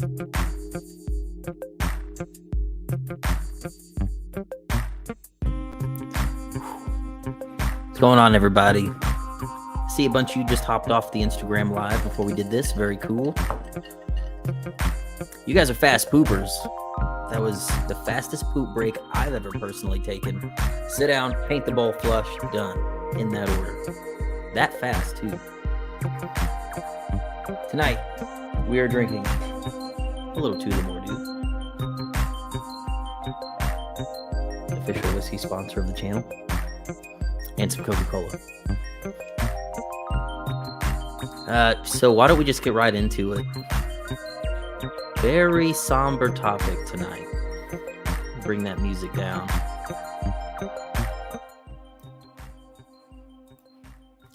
What's going on, everybody? See a bunch of you just hopped off the Instagram live before we did this. Very cool. You guys are fast poopers. That was the fastest poop break I've ever personally taken. Sit down, paint the bowl, flush, done. In that order. That fast, too. Tonight, we are drinking a little to the more, dude. Official whiskey sponsor of the channel. And some Coca-Cola. So why don't we just get right into it? Very somber topic tonight. Bring that music down.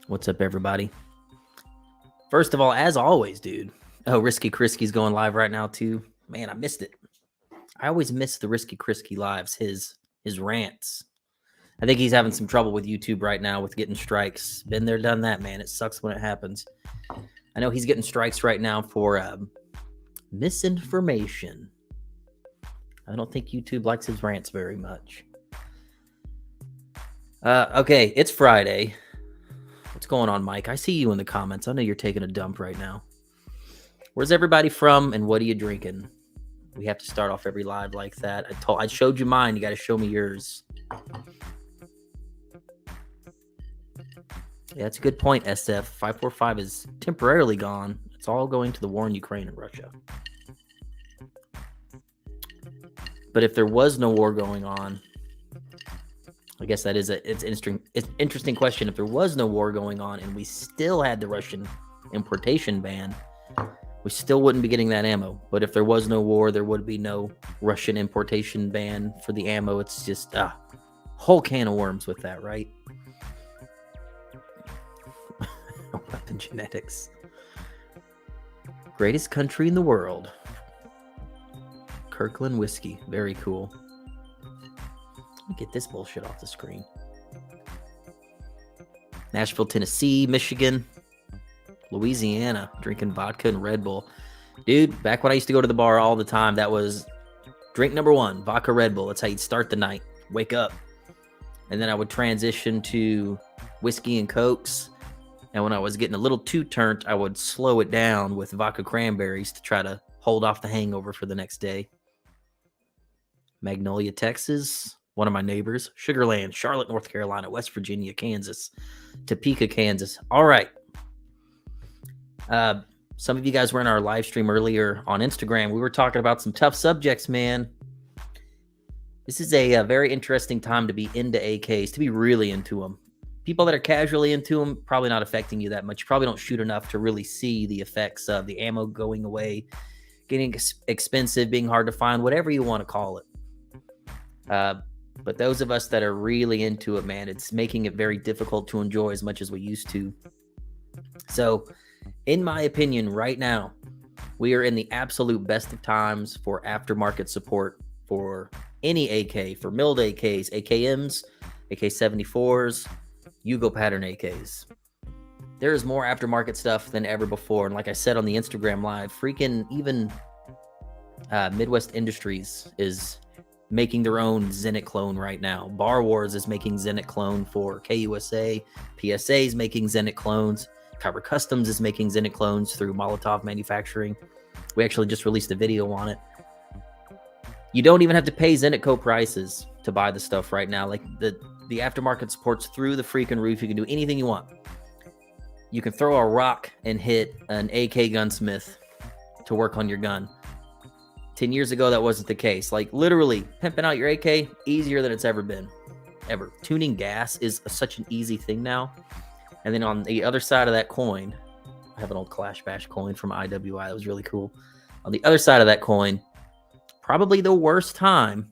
What's up, everybody? First of all, as always, dude. Oh, Risky Krisky's going live right now, too. Man, I missed it. I always miss the Risky Krisky lives, his rants. I think he's having some trouble with YouTube right now with getting strikes. Been there, done that, man. It sucks when it happens. I know he's getting strikes right now for misinformation. I don't think YouTube likes his rants very much. Okay, it's Friday. What's going on, Mike? I see you in the comments. I know you're taking a dump right now. Where's everybody from, and what are you drinking? We have to start off every live like that. I showed you mine. You got to show me yours. Yeah, that's a good point, SF. 545 is temporarily gone. It's all going to the war in Ukraine and Russia. But if there was no war going on, I guess that is it's an interesting question. If there was no war going on and we still had the Russian importation ban, we still wouldn't be getting that ammo. But if there was no war, there would be no Russian importation ban for the ammo. It's just a whole can of worms with that, right? Weapon genetics. Greatest country in the world. Kirkland whiskey. Very cool. Let me get this bullshit off the screen. Nashville, Tennessee, Michigan, Louisiana. Drinking vodka and Red Bull. Dude, back when I used to go to the bar all the time, that was drink number one, vodka Red Bull. That's how you'd start the night. Wake up. And then I would transition to whiskey and Cokes. And when I was getting a little too turnt, I would slow it down with vodka cranberries to try to hold off the hangover for the next day. Magnolia, Texas, one of my neighbors. Sugarland, Charlotte, North Carolina, West Virginia, Kansas, Topeka, Kansas. All right. Some of you guys were in our live stream earlier on Instagram. We were talking about some tough subjects, man. This is a very interesting time to be into AKs, to be really into them. People that are casually into them, probably not affecting you that much. You probably don't shoot enough to really see the effects of the ammo going away, getting expensive, being hard to find, whatever you want to call it. But those of us that are really into it, man, it's making it very difficult to enjoy as much as we used to. So, in my opinion, right now, we are in the absolute best of times for aftermarket support for any AK, for milled AKs, AKMs, AK-74s, Yugo pattern AKs. There is more aftermarket stuff than ever before. And like I said on the Instagram live, freaking even Midwest Industries is making their own Zenit clone right now. Bar Wars is making Zenit clone for KUSA. PSA is making Zenit clones. Kyber Customs is making Zenit clones through Molotov Manufacturing. We actually just released a video on it. You don't even have to pay Zenitco prices to buy the stuff right now. Like the aftermarket support's through the freaking roof. You can do anything you want. You can throw a rock and hit an AK gunsmith to work on your gun. 10 years ago, that wasn't the case. Like literally pimping out your AK, easier than it's ever been. Ever. Tuning gas is such an easy thing now. And then on the other side of that coin, I have an old Clash Bash coin from IWI. That was really cool. On the other side of that coin, probably the worst time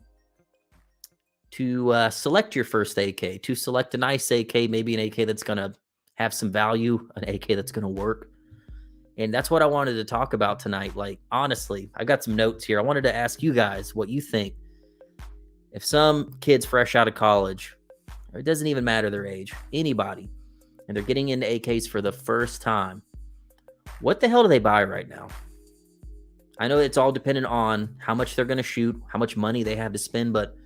to select your first AK, to select a nice AK, maybe an AK that's going to have some value, an AK that's going to work. And that's what I wanted to talk about tonight. Like, honestly, I got some notes here. I wanted to ask you guys what you think. If some kids fresh out of college, or it doesn't even matter their age, anybody, and they're getting into AKs for the first time, what the hell do they buy right now? I know it's all dependent on how much they're going to shoot, how much money they have to spend, but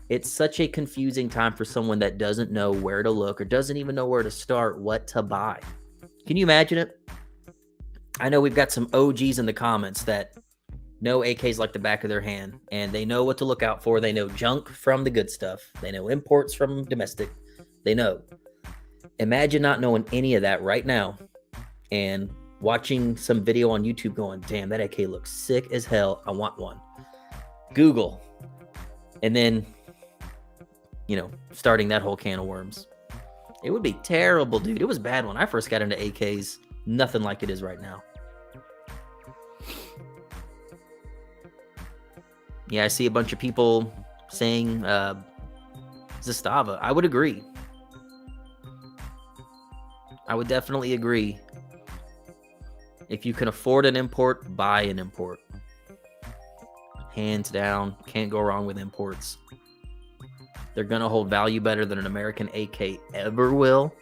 it's such a confusing time for someone that doesn't know where to look or doesn't even know where to start, what to buy. Can you imagine it? I know we've got some OGs in the comments that know AKs like the back of their hand, and they know what to look out for. They know junk from the good stuff. They know imports from domestic. They know. Imagine not knowing any of that right now and watching some video on YouTube going, damn, that AK looks sick as hell. I want one. Google. And then, starting that whole can of worms. It would be terrible, dude. It was bad when I first got into AKs. Nothing like it is right now. Yeah, I see a bunch of people saying Zastava. I would agree. I would definitely agree. If you can afford an import, buy an import. Hands down, can't go wrong with imports. They're going to hold value better than an American AK ever will.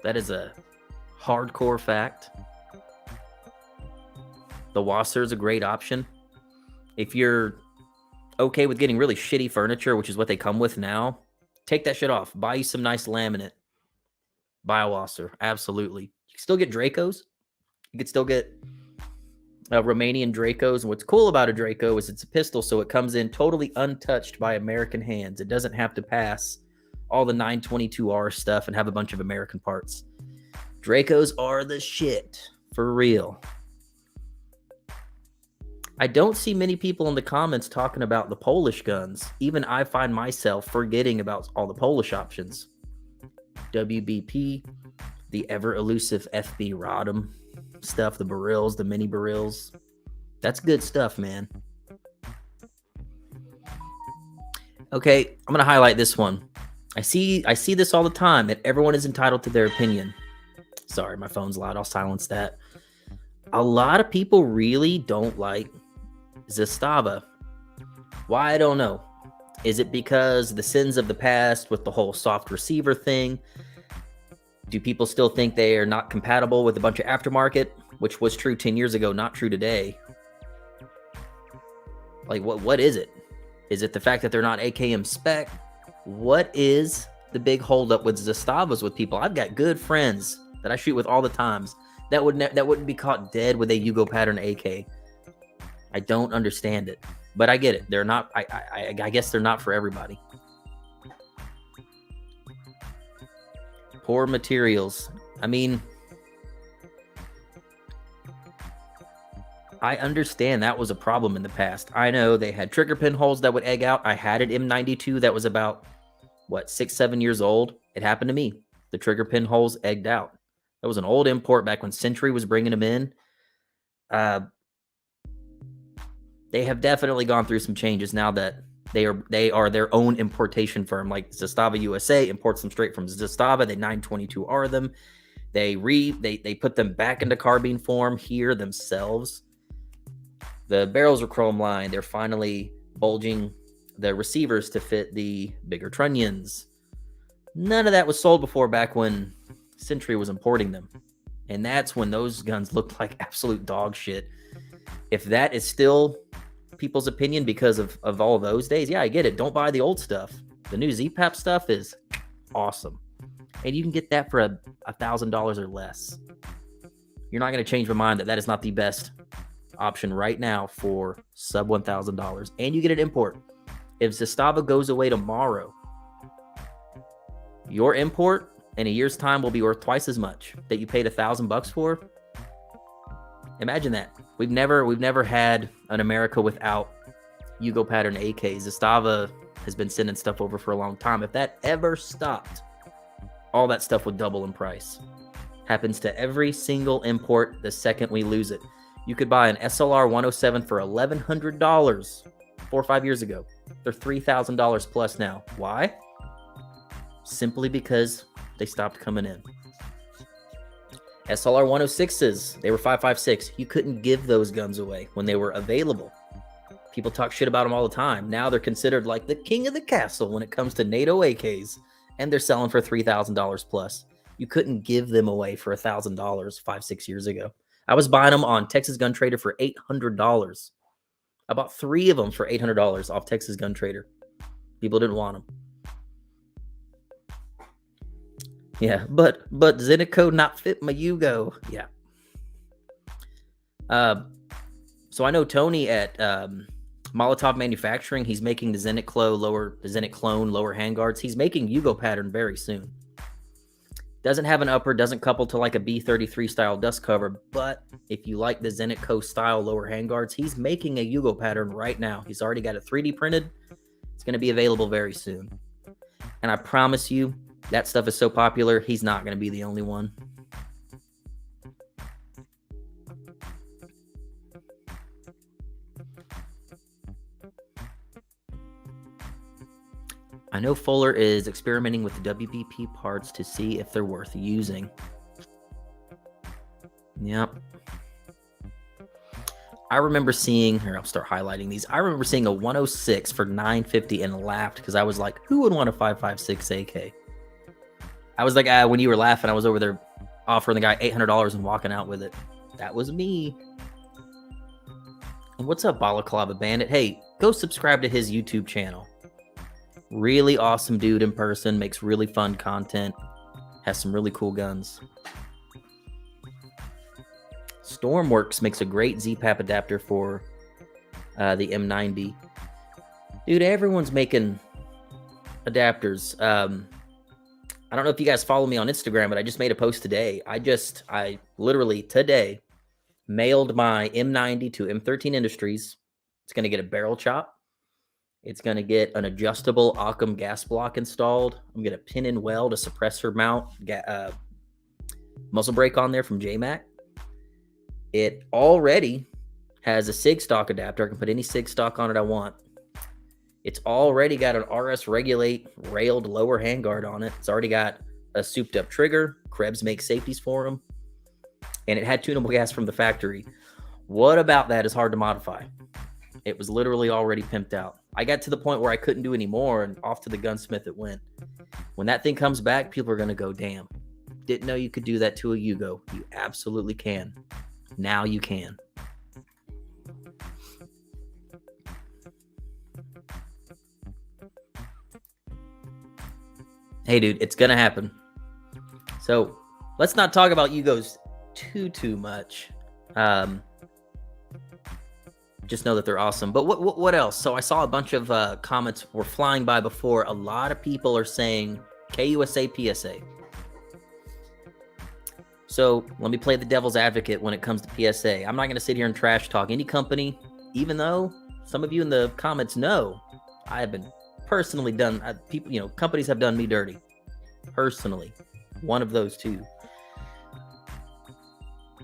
That is a hardcore fact. The Wasser is a great option. If you're okay with getting really shitty furniture, which is what they come with now, take that shit off. Buy you some nice laminate. Buy a Wasser. Absolutely. You can still get Dracos. You could still get Romanian Dracos. And what's cool about a Draco is it's a pistol, so it comes in totally untouched by American hands. It doesn't have to pass all the 922R stuff and have a bunch of American parts. Dracos are the shit. For real. I don't see many people in the comments talking about the Polish guns. Even I find myself forgetting about all the Polish options. WBP, the ever elusive FB Rodham stuff, the barrels, the mini barrels. That's good stuff, man. Okay, I'm going to highlight this one. I see this all the time, that everyone is entitled to their opinion. Sorry, my phone's loud. I'll silence that. A lot of people really don't like Zastava. Why? I don't know. Is it because the sins of the past with the whole soft receiver thing? Do people still think they are not compatible with a bunch of aftermarket, which was true 10 years ago, not true today? Like, what is it? Is it the fact that they're not AKM spec? What is the big holdup with Zastavas with people? I've got good friends that I shoot with all the times that wouldn't be caught dead with a Yugo pattern AK. I don't understand it, but I get it. They're not. I guess they're not for everybody. Poor materials. I mean, I understand that was a problem in the past. I know they had trigger pin holes that would egg out. I had an M92 that was about, 6-7 years old. It happened to me. The trigger pin holes egged out. That was an old import back when Century was bringing them in. They have definitely gone through some changes now that they are their own importation firm. Like Zastava USA imports them straight from Zastava. They 922R them. They put them back into carbine form here themselves. The barrels are chrome lined. They're finally bulging the receivers to fit the bigger trunnions. None of that was sold before, back when Century was importing them. And that's when those guns looked like absolute dog shit. If that is still people's opinion because of all those days, yeah, I get it. Don't buy the old stuff. The new ZPAP stuff is awesome. And you can get that for $1,000 or less. You're not going to change my mind that is not the best option right now for sub $1,000. And you get an import. If Zastava goes away tomorrow, your import in a year's time will be worth twice as much that you paid $1,000 for. Imagine that. We've never had an America without Yugo pattern AKs. Zastava has been sending stuff over for a long time. If that ever stopped, all that stuff would double in price. Happens to every single import the second we lose it. You could buy an SLR 107 for $1,100 4 or 5 years ago. They're $3,000 plus now. Why? Simply because they stopped coming in. SLR 106s, they were 5.56. You couldn't give those guns away when they were available. People talk shit about them all the time. Now they're considered like the king of the castle when it comes to NATO AKs, and they're selling for $3,000 plus. You couldn't give them away for $1,000 5-6 years ago. I was buying them on Texas Gun Trader for $800. I bought 3 of them for $800 off Texas Gun Trader. People didn't want them. Yeah, but Zenitco not fit my Yugo. Yeah. So I know Tony at Molotov Manufacturing. He's making the Zenit Clone lower handguards. He's making Yugo pattern very soon. Doesn't have an upper, doesn't couple to like a B33 style dust cover, but if you like the Zenitco style lower handguards, he's making a Yugo pattern right now. He's already got it 3D printed. It's going to be available very soon. And I promise you, that stuff is so popular, he's not going to be the only one. I know Fuller is experimenting with the WBP parts to see if they're worth using. Yep. I remember seeing, here, I'll start highlighting these. I remember seeing a 106 for $950 and laughed because I was like, who would want a 5.56 AK? I was like, when you were laughing, I was over there offering the guy $800 and walking out with it. That was me. And what's up, Balaclava Bandit? Hey, go subscribe to his YouTube channel. Really awesome dude in person, makes really fun content, has some really cool guns. Stormworks makes a great ZPAP adapter for the M90. Dude, everyone's making adapters. I don't know if you guys follow me on Instagram, but I just made a post today. I literally today mailed my M90 to M13 Industries. It's going to get a barrel chop. It's going to get an adjustable Occam gas block installed. I'm going to pin and weld a suppressor mount muzzle brake on there from JMac. It already has a SIG stock adapter. I can put any SIG stock on it I want. It's already got an RS Regulate railed lower handguard on it. It's already got a souped up trigger. Krebs makes safeties for them. And it had tunable gas from the factory. What about that is hard to modify? It was literally already pimped out. I got to the point where I couldn't do any more, and off to the gunsmith it went. When that thing comes back, people are going to go, damn, didn't know you could do that to a Yugo. You absolutely can. Now you can. Hey, dude, it's going to happen. So let's not talk about Yugos too much. Just know that they're awesome. But what else? So I saw a bunch of comments were flying by before. A lot of people are saying KUSA, PSA. So let me play the devil's advocate when it comes to PSA. I'm not going to sit here and trash talk any company, even though some of you in the comments know I have been personally done. Companies have done me dirty. Personally. One of those two.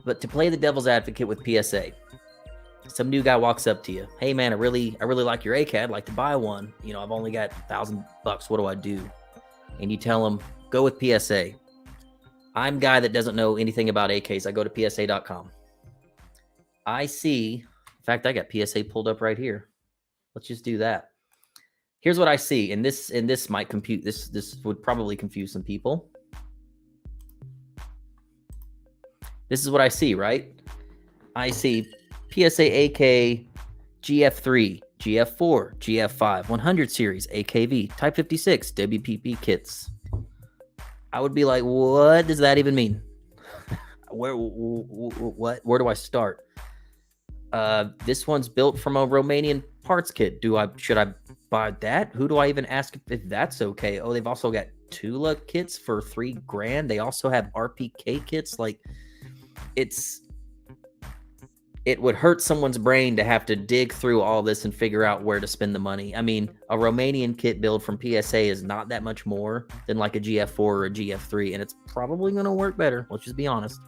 But to play the devil's advocate with PSA, some new guy walks up to you. Hey man, I really like your AK. I'd like to buy one. I've only got $1,000. What do I do? And you tell him, go with PSA. I'm a guy that doesn't know anything about AKs. I go to PSA.com. I see, in fact, I got PSA pulled up right here. Let's just do that. Here's what I see, and this might compute. This would probably confuse some people. This is what I see, right? I see PSA AK GF3, GF4, GF5, 100 series, AKV, Type 56, WPP kits. I would be like, what does that even mean? Where do I start? This one's built from a Romanian parts kit. Should I buy that? Who do I even ask if that's okay? Oh, they've also got Tula kits for $3,000. They also have RPK kits. Like, it would hurt someone's brain to have to dig through all this and figure out where to spend the money. I mean, a Romanian kit build from PSA is not that much more than like a GF4 or a GF3, and it's probably going to work better. Let's just be honest.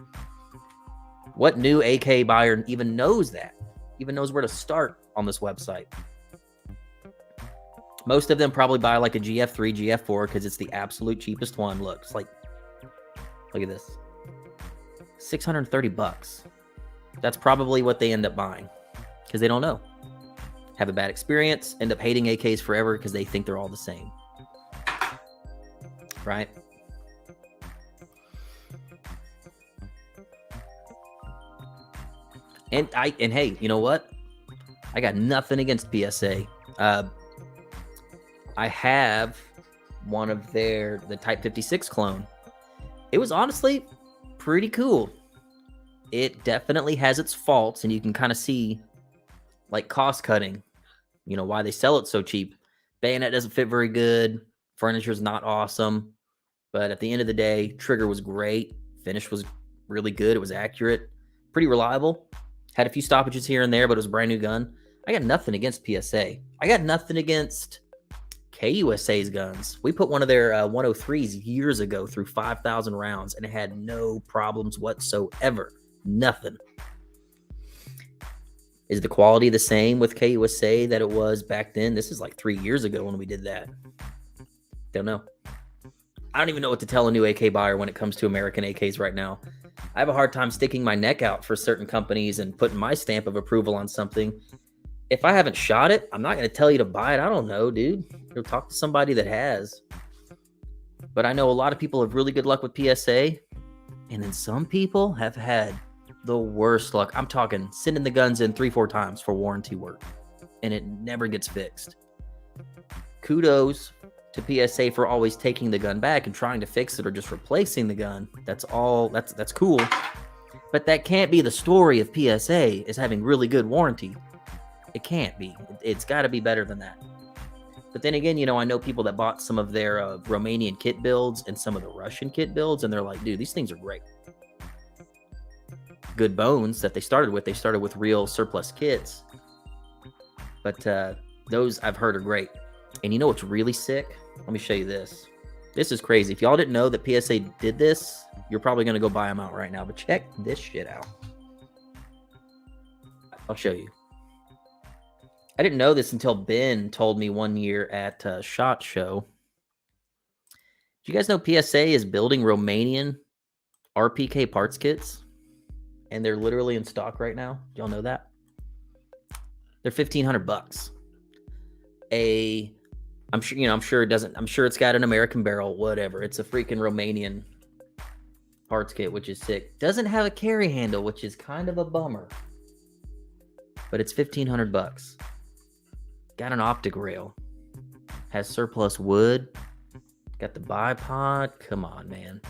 What new AK buyer even knows that? Even knows where to start on this website? Most of them probably buy like a GF3, GF4 because it's the absolute cheapest one. Look at this. $630. That's probably what they end up buying because they don't know. Have a bad experience, end up hating AKs forever because they think they're all the same. Right? And hey, you know what? I got nothing against PSA. I have one of the Type 56 clone. It was honestly pretty cool. It definitely has its faults, and you can kind of see like cost cutting, why they sell it so cheap. Bayonet doesn't fit very good. Furniture's not awesome. But at the end of the day, trigger was great. Finish was really good. It was accurate. Pretty reliable. Had a few stoppages here and there, but it was a brand new gun. I got nothing against PSA. I got nothing against KUSA's guns. We put one of their 103s years ago through 5,000 rounds, and it had no problems whatsoever. Nothing. Is the quality the same with KUSA that it was back then? This is like 3 years ago when we did that. Don't know. I don't even know what to tell a new AK buyer when it comes to American AKs right now. I have a hard time sticking my neck out for certain companies and putting my stamp of approval on something. If I haven't shot it, I'm not going to tell you to buy it. I don't know, dude. Go talk to somebody that has. But I know a lot of people have really good luck with PSA. And then some people have had the worst luck. I'm talking sending the guns in 3-4 times for warranty work. And it never gets fixed. Kudos to PSA for always taking the gun back and trying to fix it or just replacing the gun. That's cool. But that can't be the story of PSA, is having really good warranty. It can't be. It's got to be better than that. But then again, I know people that bought some of their Romanian kit builds and some of the Russian kit builds, and they're like, dude, these things are great. Good bones that they started with. They started with real surplus kits. But those I've heard are great. And you know what's really sick? Let me show you this. This is crazy. If y'all didn't know that PSA did this, you're probably going to go buy them out right now. But check this shit out. I'll show you. I didn't know this until Ben told me one year at SHOT Show. Do you guys know PSA is building Romanian RPK parts kits? And they're literally in stock right now. Do y'all know that? They're $1,500. I'm sure it doesn't. I'm sure it's got an American barrel, whatever. It's a freaking Romanian parts kit, which is sick. Doesn't have a carry handle, which is kind of a bummer. But it's $1,500. Got an optic rail. Has surplus wood. Got the bipod. Come on, man.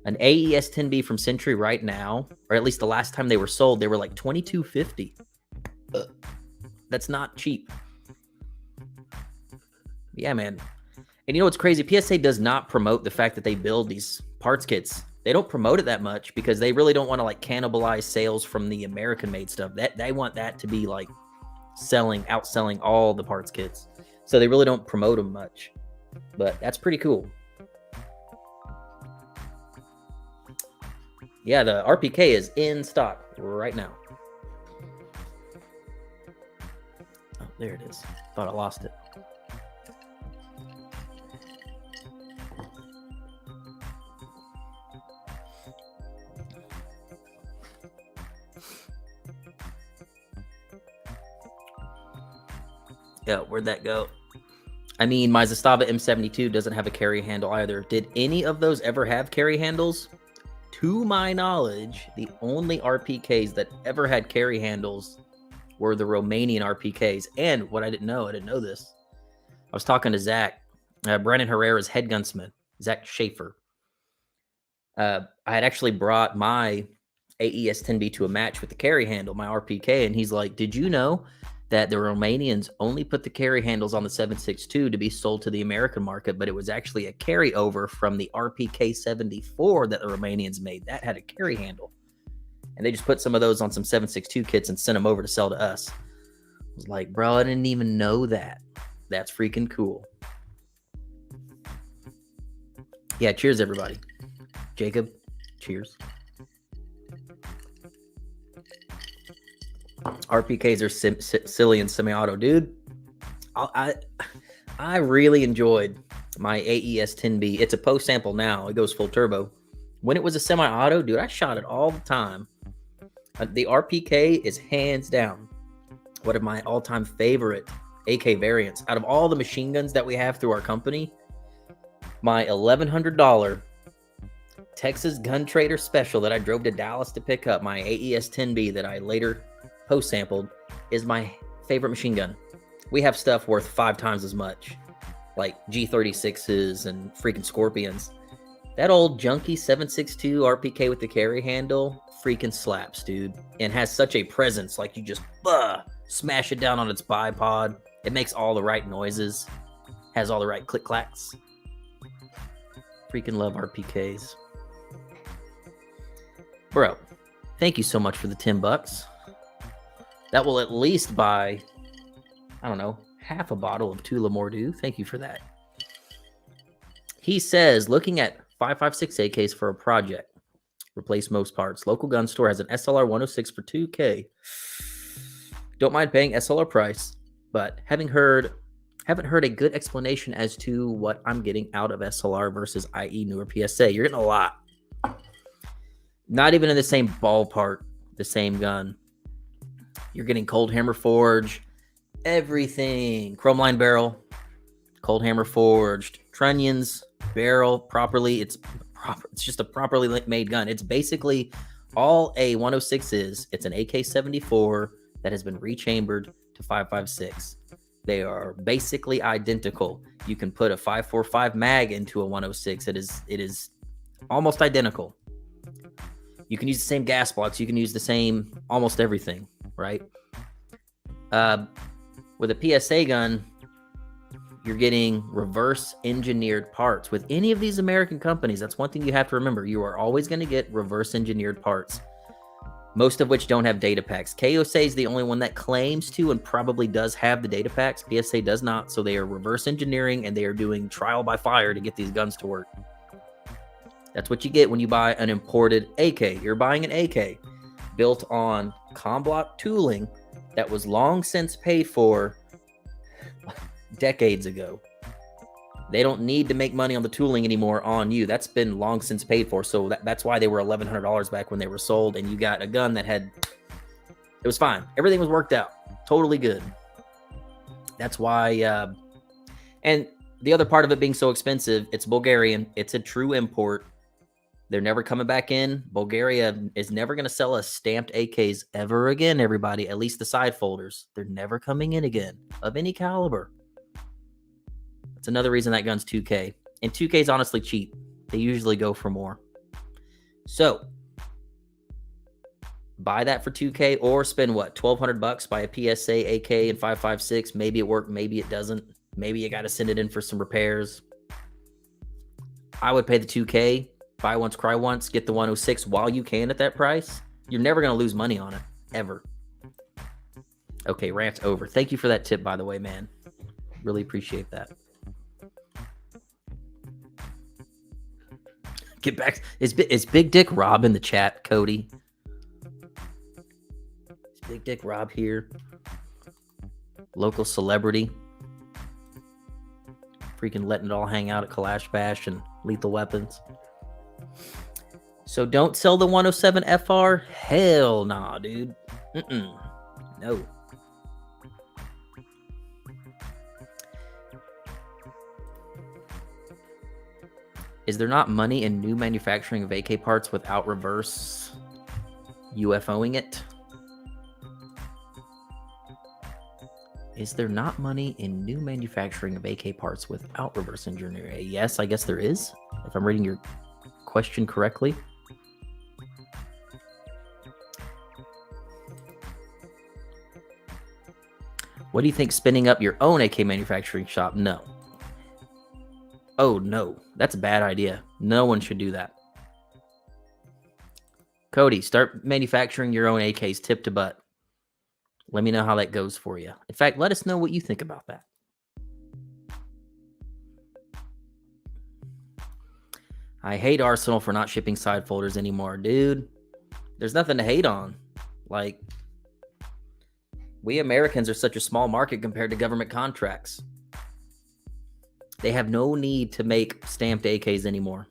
An AES 10B from Century right now, or at least the last time they were sold, they were like $22.50. That's not cheap. Yeah, man. And you know what's crazy? PSA does not promote the fact that they build these parts kits. They don't promote it that much because they really don't want to like cannibalize sales from the American-made stuff. That they want that to be like outselling all the parts kits. So they really don't promote them much. But that's pretty cool. Yeah, the RPK is in stock right now. Oh, there it is. Thought I lost it. Yeah, where'd that go? I mean, my Zastava M72 doesn't have a carry handle either. Did any of those ever have carry handles? To my knowledge, the only RPKs that ever had carry handles were the Romanian RPKs. And what I didn't know this. I was talking to Zach, Brennan Herrera's head gunsmith, Zach Schaefer. I had actually brought my AES 10B to a match with the carry handle, my RPK, and he's like, did you know that the Romanians only put the carry handles on the 7.62 to be sold to the American market, but it was actually a carryover from the RPK 74 that the Romanians made. That had a carry handle. And they just put some of those on some 7.62 kits and sent them over to sell to us. I was like, bro, I didn't even know that. That's freaking cool. Yeah, cheers, everybody. Jacob, cheers. RPKs are silly and semi-auto, dude. I really enjoyed my AES 10B. It's a post sample now. It goes full turbo. When it was a semi-auto, dude, I shot it all the time. The RPK is hands down one of my all-time favorite AK variants. Out of all the machine guns that we have through our company, my $1,100 Texas Gun Trader Special that I drove to Dallas to pick up, my AES 10B that I later post-sampled, is my favorite machine gun. We have stuff worth 5 times as much, like G36s and freaking Scorpions. That old junky 7.62 RPK with the carry handle freaking slaps, dude, and has such a presence. Like, you just smash it down on its bipod. It makes all the right noises, has all the right click clacks. Freaking love RPKs. Bro, thank you so much for the $10. That will at least buy, I don't know, half a bottle of Tula Mordu. Thank you for that. He says, looking at 5.56 AKs for a project. Replace most parts. Local gun store has an SLR 106 for $2K. Don't mind paying SLR price, but haven't heard a good explanation as to what I'm getting out of SLR versus IE newer PSA. You're getting a lot. Not even in the same ballpark, the same gun. You're getting cold hammer forge, everything. Chrome line barrel, cold hammer forged, trunnions, barrel properly. It's just a properly made gun. It's basically all a 106 is. It's an AK-74 that has been rechambered to 5.56. They are basically identical. You can put a 5.45 mag into a 106. It is almost identical. You can use the same gas blocks. You can use the same almost everything, right? With a PSA gun, you're getting reverse engineered parts. With any of these American companies, that's one thing you have to remember. You are always going to get reverse engineered parts, most of which don't have data packs. KOSA is the only one that claims to and probably does have the data packs. PSA does not, so they are reverse engineering and they are doing trial by fire to get these guns to work. That's what you get when you buy an imported AK. You're buying an AK built on Comblock tooling that was long since paid for decades ago. They don't need to make money on the tooling anymore on you. That's been long since paid for. So that's why they were $1,100 back when they were sold. And you got a gun that it was fine. Everything was worked out. Totally good. That's why, and the other part of it being so expensive, it's Bulgarian. It's a true import. They're never coming back in. Bulgaria is never going to sell us stamped AKs ever again, everybody. At least the side folders. They're never coming in again of any caliber. That's another reason that gun's 2K. And 2K is honestly cheap. They usually go for more. So, buy that for 2K or spend what? $1,200 buy a PSA AK and 5.56. Maybe it worked, maybe it doesn't. Maybe you got to send it in for some repairs. I would pay the 2K. Buy once, cry once, get the 106 while you can at that price. You're never going to lose money on it, ever. Okay, rant's over. Thank you for that tip, by the way, man. Really appreciate that. Get back. Is Big Dick Rob in the chat, Cody? Is Big Dick Rob here? Local celebrity. Freaking letting it all hang out at Kalash Bash and Lethal Weapons. So don't sell the 107 FR? Hell nah, dude. No. Is there not money in new manufacturing of AK parts without reverse UFOing it? Is there not money in new manufacturing of AK parts without reverse engineering? Yes, I guess there is, if I'm reading your question correctly. What do you think spinning up your own AK manufacturing shop? No. Oh, no. That's a bad idea. No one should do that. Cody, start manufacturing your own AKs tip to butt. Let me know how that goes for you. In fact, let us know what you think about that. I hate Arsenal for not shipping side folders anymore. Dude, there's nothing to hate on. Like, we Americans are such a small market compared to government contracts. They have no need to make stamped AKs anymore.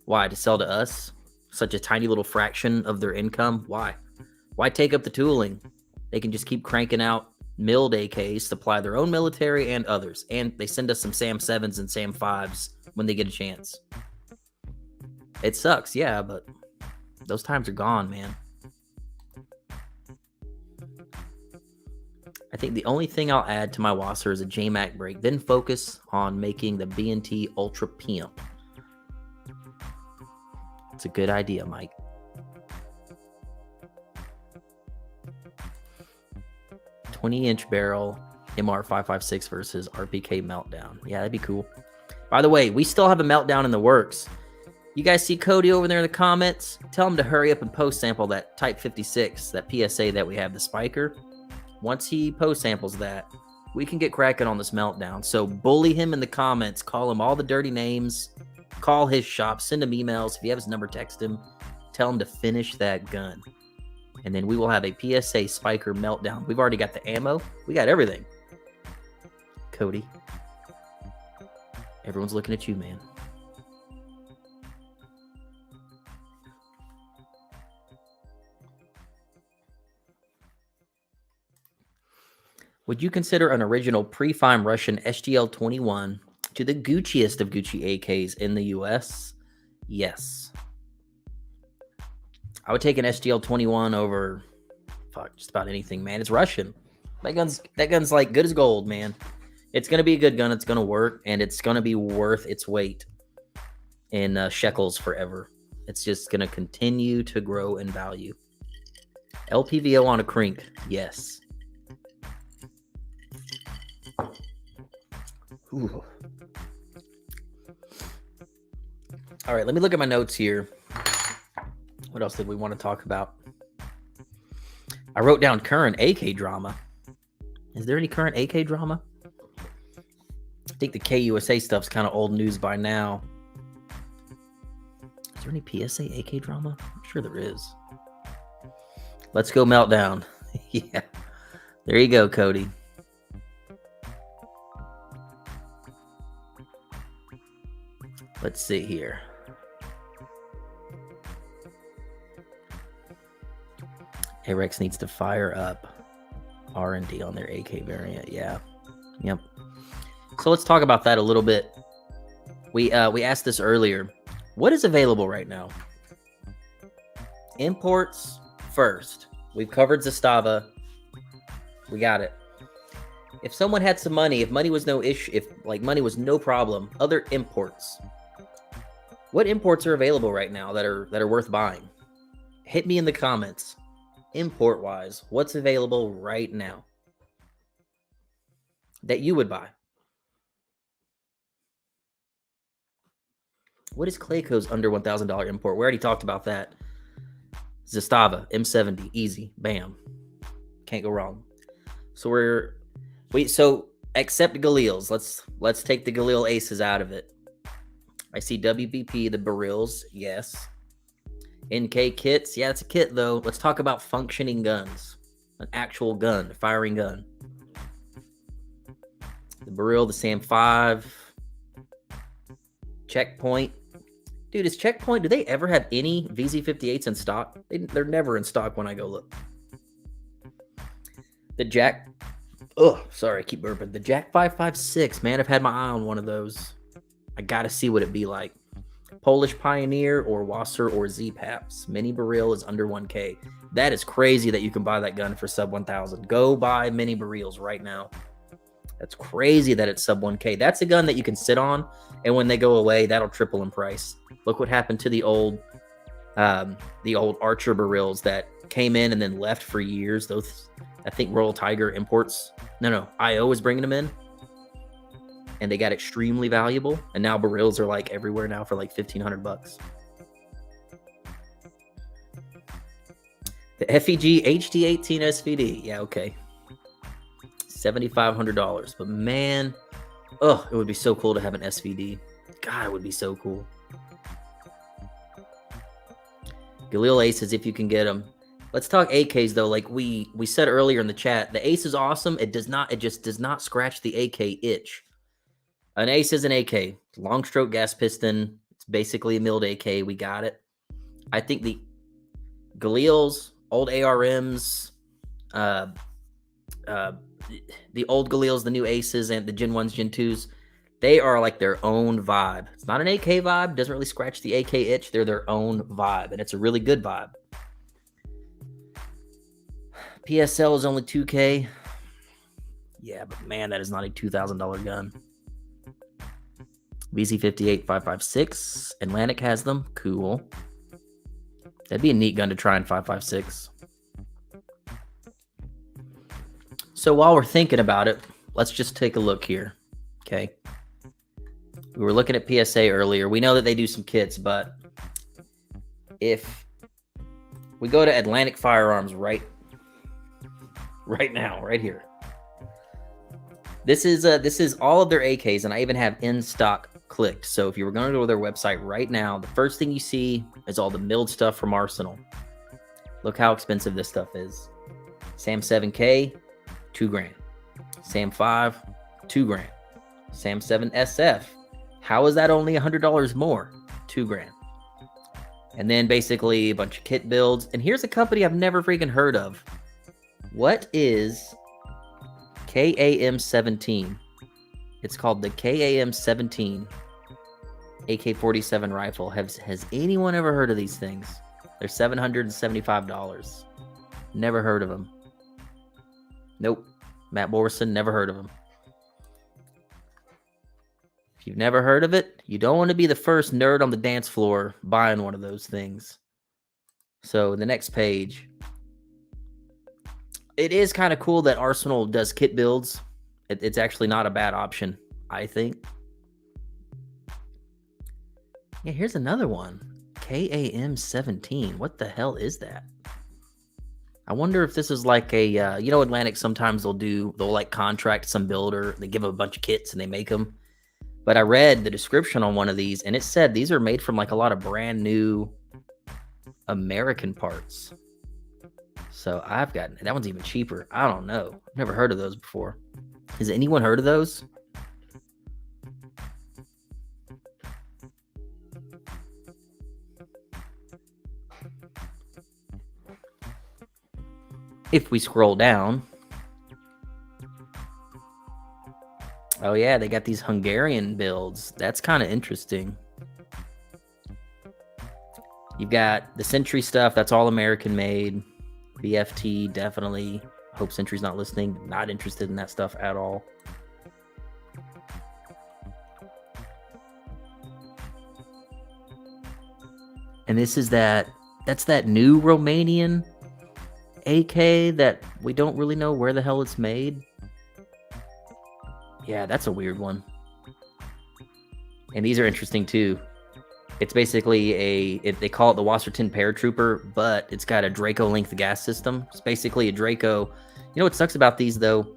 Why? To sell to us? Such a tiny little fraction of their income? Why? Why take up the tooling? They can just keep cranking out milled AKs, supply their own military and others. And they send us some SAM 7s and SAM 5s when they get a chance. It sucks, yeah, but those times are gone, man. I think the only thing I'll add to my Wasser is a JMac brake, then focus on making the B&T Ultra Pimp. It's a good idea, Mike. $20-inch barrel MR556 versus RPK Meltdown. Yeah, that'd be cool. By the way, we still have a Meltdown in the works. You guys see Cody over there in the comments? Tell him to hurry up and post sample that Type 56, that PSA that we have, the spiker. Once he post samples that, we can get cracking on this Meltdown. So bully him in the comments. Call him all the dirty names. Call his shop. Send him emails. If you have his number, text him. Tell him to finish that gun. And then we will have a PSA spiker Meltdown. We've already got the ammo. We got everything. Cody. Everyone's looking at you, man. Would you consider an original pre-fime Russian SGL-21 to the Gucciest of Gucci AKs in the US? Yes. I would take an SGL-21 over just about anything, man. It's Russian. That gun's like good as gold, man. It's going to be a good gun. It's going to work, and it's going to be worth its weight in shekels forever. It's just going to continue to grow in value. LPVO on a crink. Yes. Ooh. All right, let me look at my notes here. What else did we want to talk about? I wrote down current AK drama. Is there any current AK drama? I think the KUSA stuff's kind of old news by now. Is there any PSA AK drama? I'm sure there is. Let's go Meltdown. Yeah. There you go, Cody. Let's see here. Arex needs to fire up R&D on their AK variant. Yeah. Yep. So let's talk about that a little bit. We asked this earlier. What is available right now? Imports first. We've covered Zastava. We got it. If someone had some money, if money was no issue, if like money was no problem, other imports. What imports are available right now that are worth buying? Hit me in the comments. Import wise, what's available right now that you would buy? What is Clayco's under $1,000 import? We already talked about that. Zastava, M70, easy, bam, can't go wrong. So so except Galil's. Let's take the Galil Aces out of it. I see WBP, the Barils, yes. NK kits, yeah, it's a kit though. Let's talk about functioning guns, an actual gun, a firing gun. The Baril, the Sam 5, Checkpoint. Dude, is Checkpoint, do they ever have any VZ58s in stock? They're never in stock when I go look. The Jack, sorry, I keep burping. The Jack 556, man, I've had my eye on one of those. I gotta see what it'd be like. Polish Pioneer or Wasser or Z-Paps. Mini Baril is under 1K. That is crazy that you can buy that gun for sub 1,000. Go buy Mini Barils right now. That's crazy that it's sub 1K. That's a gun that you can sit on, and when they go away, that'll triple in price. Look what happened to the old Archer Barils that came in and then left for years. Those, I think Royal Tiger imports. No, IO is bringing them in. And they got extremely valuable. And now Barils are like everywhere now for like $1,500. The FEG HD18 SVD. Yeah, okay. $7,500. But man, it would be so cool to have an SVD. God, it would be so cool. Galil Aces, if you can get them. Let's talk AKs though. Like we said earlier in the chat, the Ace is awesome. It just does not scratch the AK itch. An Ace is an AK. Long stroke gas piston. It's basically a milled AK. We got it. I think the Galils, old ARMs, the old Galils, the new Aces, and the Gen 1s, Gen 2s, They are like their own vibe. It's not an AK vibe. Doesn't really scratch the AK itch. They're their own vibe, and it's a really good vibe. PSL is only $2K. Yeah, but man, that is not a $2,000 gun. VZ58 5.56. Atlantic has them. Cool. That'd be a neat gun to try in 5.56. So while we're thinking about it, let's just take a look here. Okay. We were looking at PSA earlier. We know that they do some kits, but if we go to Atlantic Firearms right now, right here. This is all of their AKs, and I even have in stock clicked. So if you were going to go to their website right now, the first thing you see is all the milled stuff from Arsenal. Look how expensive this stuff is. SAM 7K, $2,000. SAM 5, $2,000. SAM 7 SF. How is that only $100 more? $2,000. And then basically a bunch of kit builds. And here's a company I've never freaking heard of. What is KAM-17? It's called the KAM-17 AK-47 rifle. Has anyone ever heard of these things? They're $775. Never heard of them. Nope. Matt Borson, never heard of them. If you've never heard of it, you don't want to be the first nerd on the dance floor buying one of those things. So the next page. It is kind of cool that Arsenal does kit builds. It's actually not a bad option, I think. Yeah, here's another one. KAM-17. What the hell is that? I wonder if this is like a, Atlantic, sometimes they'll like contract some builder. They give them a bunch of kits and they make them. But I read the description on one of these and it said these are made from like a lot of brand new American parts. So I've got, that one's even cheaper. I don't know. I've never heard of those before. Has anyone heard of those? If we scroll down. Oh yeah, they got these Hungarian builds. That's kind of interesting. You've got the Sentry stuff. That's all American made. BFT, definitely. Hope Sentry's not listening. Not interested in that stuff at all. And this is that's that new Romanian AK that we don't really know where the hell it's made. Yeah, that's a weird one. And these are interesting too. It's basically they call it the Wasserton Paratrooper, but it's got a Draco length gas system. It's basically a Draco. You know what sucks about these though?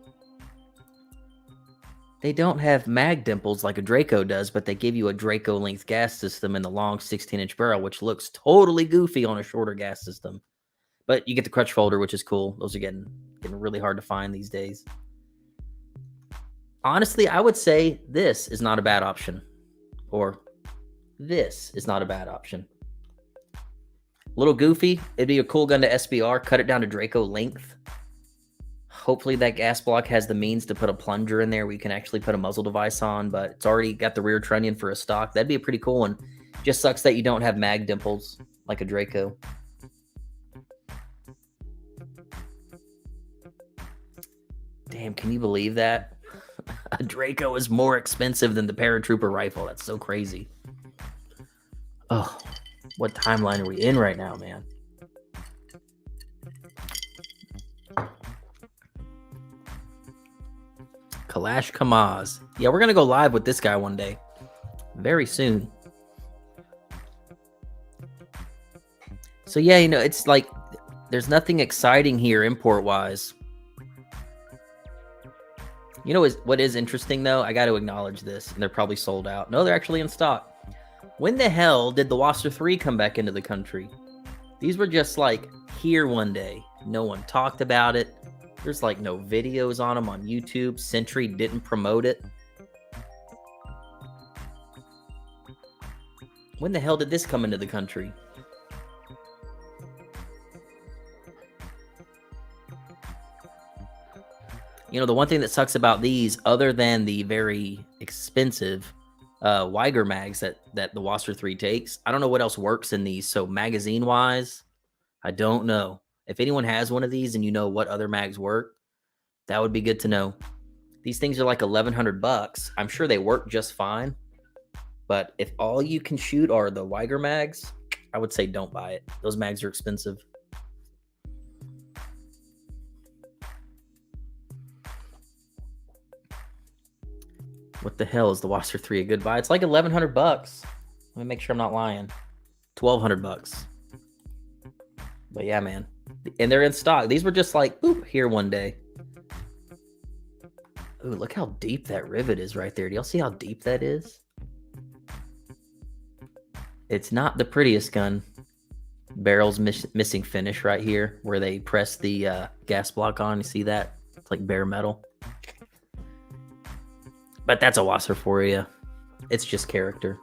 They don't have mag dimples like a Draco does, but they give you a Draco length gas system in the long 16-inch barrel, which looks totally goofy on a shorter gas system. But you get the crutch folder, which is cool. Those are getting really hard to find these days. Honestly, I would say this is not a bad option. Or this is not a bad option. A little goofy. It'd be a cool gun to SBR. Cut it down to Draco length. Hopefully that gas block has the means to put a plunger in there where you can actually put a muzzle device on, but it's already got the rear trunnion for a stock. That'd be a pretty cool one. Just sucks that you don't have mag dimples like a Draco. Damn, can you believe that? A Draco is more expensive than the Paratrooper rifle. That's so crazy. Oh, what timeline are we in right now, man? Kalash Kamaz. Yeah, we're going to go live with this guy one day. Very soon. So yeah, it's like there's nothing exciting here import-wise. You know what is interesting, though? I got to acknowledge this, and they're probably sold out. No, they're actually in stock. When the hell did the Wasser 3 come back into the country? These were just like here one day. No one talked about it. There's like no videos on them on YouTube. Sentry didn't promote it. When the hell did this come into the country? You know, the one thing that sucks about these, other than the very expensive Weiger mags that the Wasser 3 takes, I don't know what else works in these. So magazine-wise, I don't know. If anyone has one of these and you know what other mags work, that would be good to know. These things are like $1,100. I'm sure they work just fine. But if all you can shoot are the Weiger mags, I would say don't buy it. Those mags are expensive. What the hell is the Wasser 3 a good buy? It's like $1,100. Let me make sure I'm not lying. $1,200. But yeah, man. And they're in stock. These were just like, oop, here one day. Ooh, look how deep that rivet is right there. Do y'all see how deep that is? It's not the prettiest gun. Barrel's missing finish right here where they press the gas block on. You see that? It's like bare metal. But that's a Wasser for you. It's just character.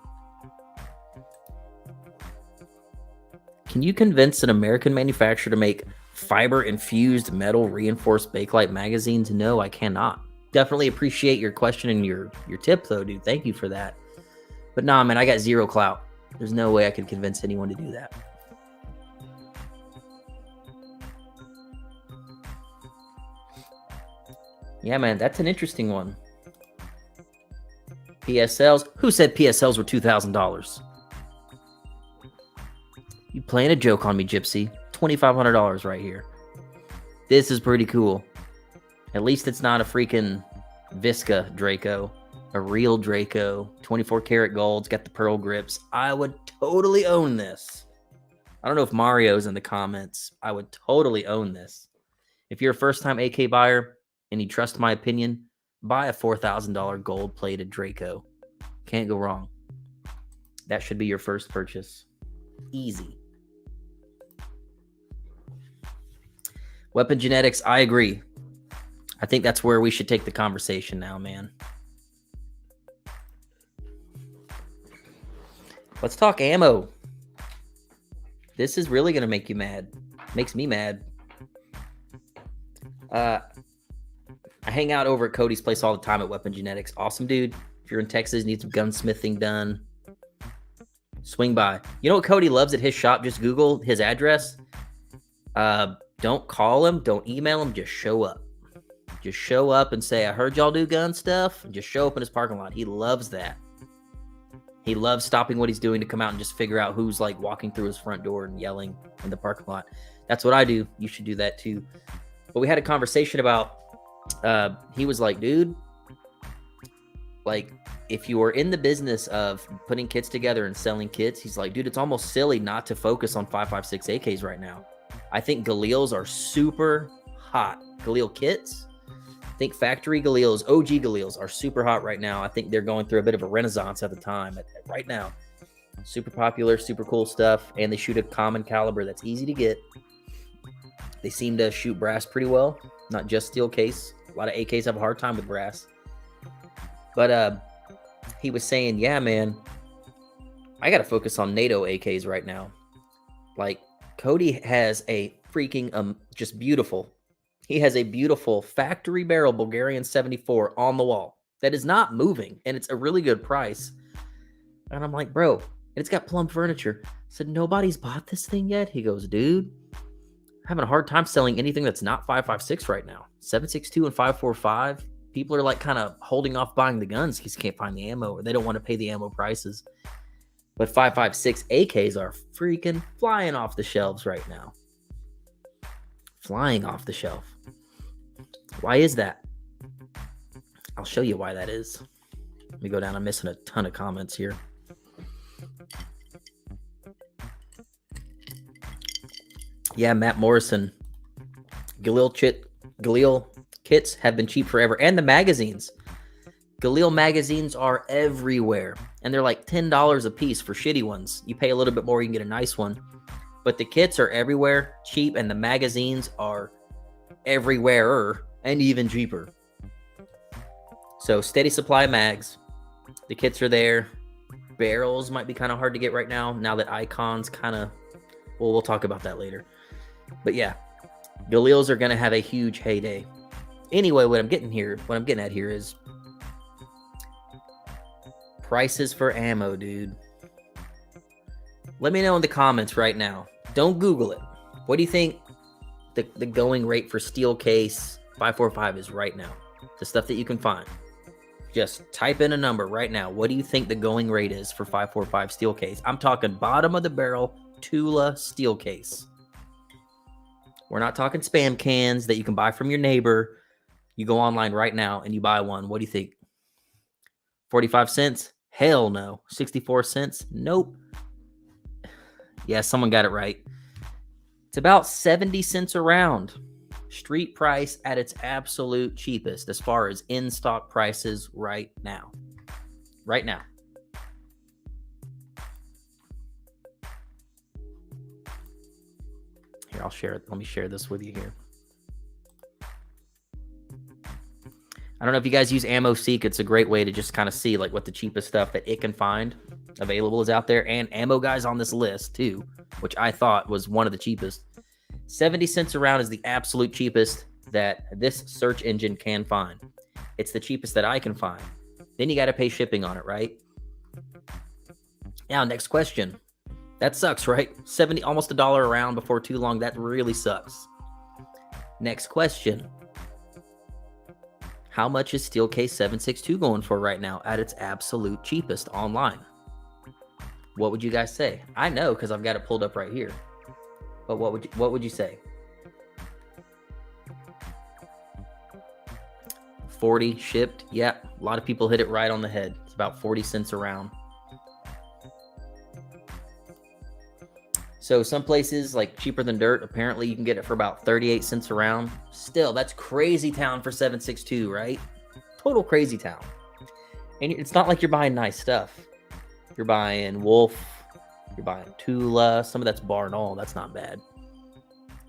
Can you convince an American manufacturer to make fiber-infused metal reinforced bakelite magazines? No, I cannot. Definitely appreciate your question and your tip, though, dude. Thank you for that. But nah, man, I got zero clout. There's no way I could convince anyone to do that. Yeah, man, that's an interesting one. PSLs? Who said PSLs were $2,000? You playing a joke on me, Gypsy. $2,500 right here. This is pretty cool. At least it's not a freaking Visca Draco. A real Draco. 24 karat gold. It's got the pearl grips. I would totally own this. I don't know if Mario's in the comments. I would totally own this. If you're a first-time AK buyer and you trust my opinion, buy a $4,000 gold-plated Draco. Can't go wrong. That should be your first purchase. Easy. Weapon genetics, I agree. I think that's where we should take the conversation now, man. Let's talk ammo. This is really going to make you mad. Makes me mad. I hang out over at Cody's place all the time at Weapon Genetics. Awesome dude. If you're in Texas, need some gunsmithing done, swing by. You know what Cody loves at his shop? Just Google his address. Don't call him. Don't email him. Just show up. Just show up and say, I heard y'all do gun stuff. And just show up in his parking lot. He loves that. He loves stopping what he's doing to come out and just figure out who's like walking through his front door and yelling in the parking lot. That's what I do. You should do that too. But we had a conversation about, he was like, dude, like if you are in the business of putting kits together and selling kits, he's like, dude, it's almost silly not to focus on 5.56 AKs right now. I think Galils are super hot. Galil kits, I think factory Galils, OG Galils are super hot right now. I think they're going through a bit of a renaissance at the time. Right now, super popular, super cool stuff, and they shoot a common caliber that's easy to get. They seem to shoot brass pretty well, not just steel case. A lot of AKs have a hard time with brass. But he was saying, yeah, man, I got to focus on NATO AKs right now. Like, Cody has a freaking, just beautiful. He has a beautiful factory barrel Bulgarian 74 on the wall that is not moving, and it's a really good price. And I'm like, bro, and it's got plum furniture. I said, nobody's bought this thing yet? He goes, dude, I'm having a hard time selling anything that's not 5.56 right now. 7.62 and 5.45. People are like kind of holding off buying the guns because you can't find the ammo, or they don't want to pay the ammo prices. But 5.56 AKs are freaking flying off the shelves right now. Flying off the shelf. Why is that? I'll show you why that is. Let me go down. I'm missing a ton of comments here. Yeah, Matt Morrison. Galil kits have been cheap forever. And the magazines. Galil magazines are everywhere. And they're like $10 a piece for shitty ones. You pay a little bit more, you can get a nice one. But the kits are everywhere, cheap, and the magazines are everywhere and even cheaper. So steady supply of mags. The kits are there. Barrels might be kind of hard to get right now that Icon's kind of, well, we'll talk about that later. But yeah, Galils are going to have a huge heyday. Anyway, what I'm getting at here is prices for ammo, dude. Let me know in the comments right now. Don't Google it. What do you think the going rate for steel case 545 is right now? The stuff that you can find. Just type in a number right now. What do you think the going rate is for 545 steel case? I'm talking bottom of the barrel Tula steel case. We're not talking spam cans that you can buy from your neighbor. You go online right now and you buy one. What do you think? 45 cents? Hell no. 64 cents? Nope. Yeah, someone got it right. It's about 70 cents a round. Street price at its absolute cheapest as far as in-stock prices right now. Right now. Here, I'll share it. Let me share this with you here. I don't know if you guys use Ammo Seek. It's a great way to just kind of see like what the cheapest stuff that it can find available is out there. And Ammo Guy's on this list too, which I thought was one of the cheapest. 70 cents a round is the absolute cheapest that this search engine can find. It's the cheapest that I can find. Then you got to pay shipping on it, right? Now, next question. That sucks, right? 70, almost $1 a round before too long. That really sucks. Next question. How much is Steelcase 762 going for right now at its absolute cheapest online? What would you guys say? I know because I've got it pulled up right here. But what would you say? 40 shipped. Yeah, a lot of people hit it right on the head. It's about 40 cents a round. So some places like Cheaper Than Dirt, apparently you can get it for about 38 cents a round. Still, that's crazy town for 762, right? Total crazy town. And it's not like you're buying nice stuff. You're buying Wolf, you're buying Tula, some of that's bar and all. That's not bad.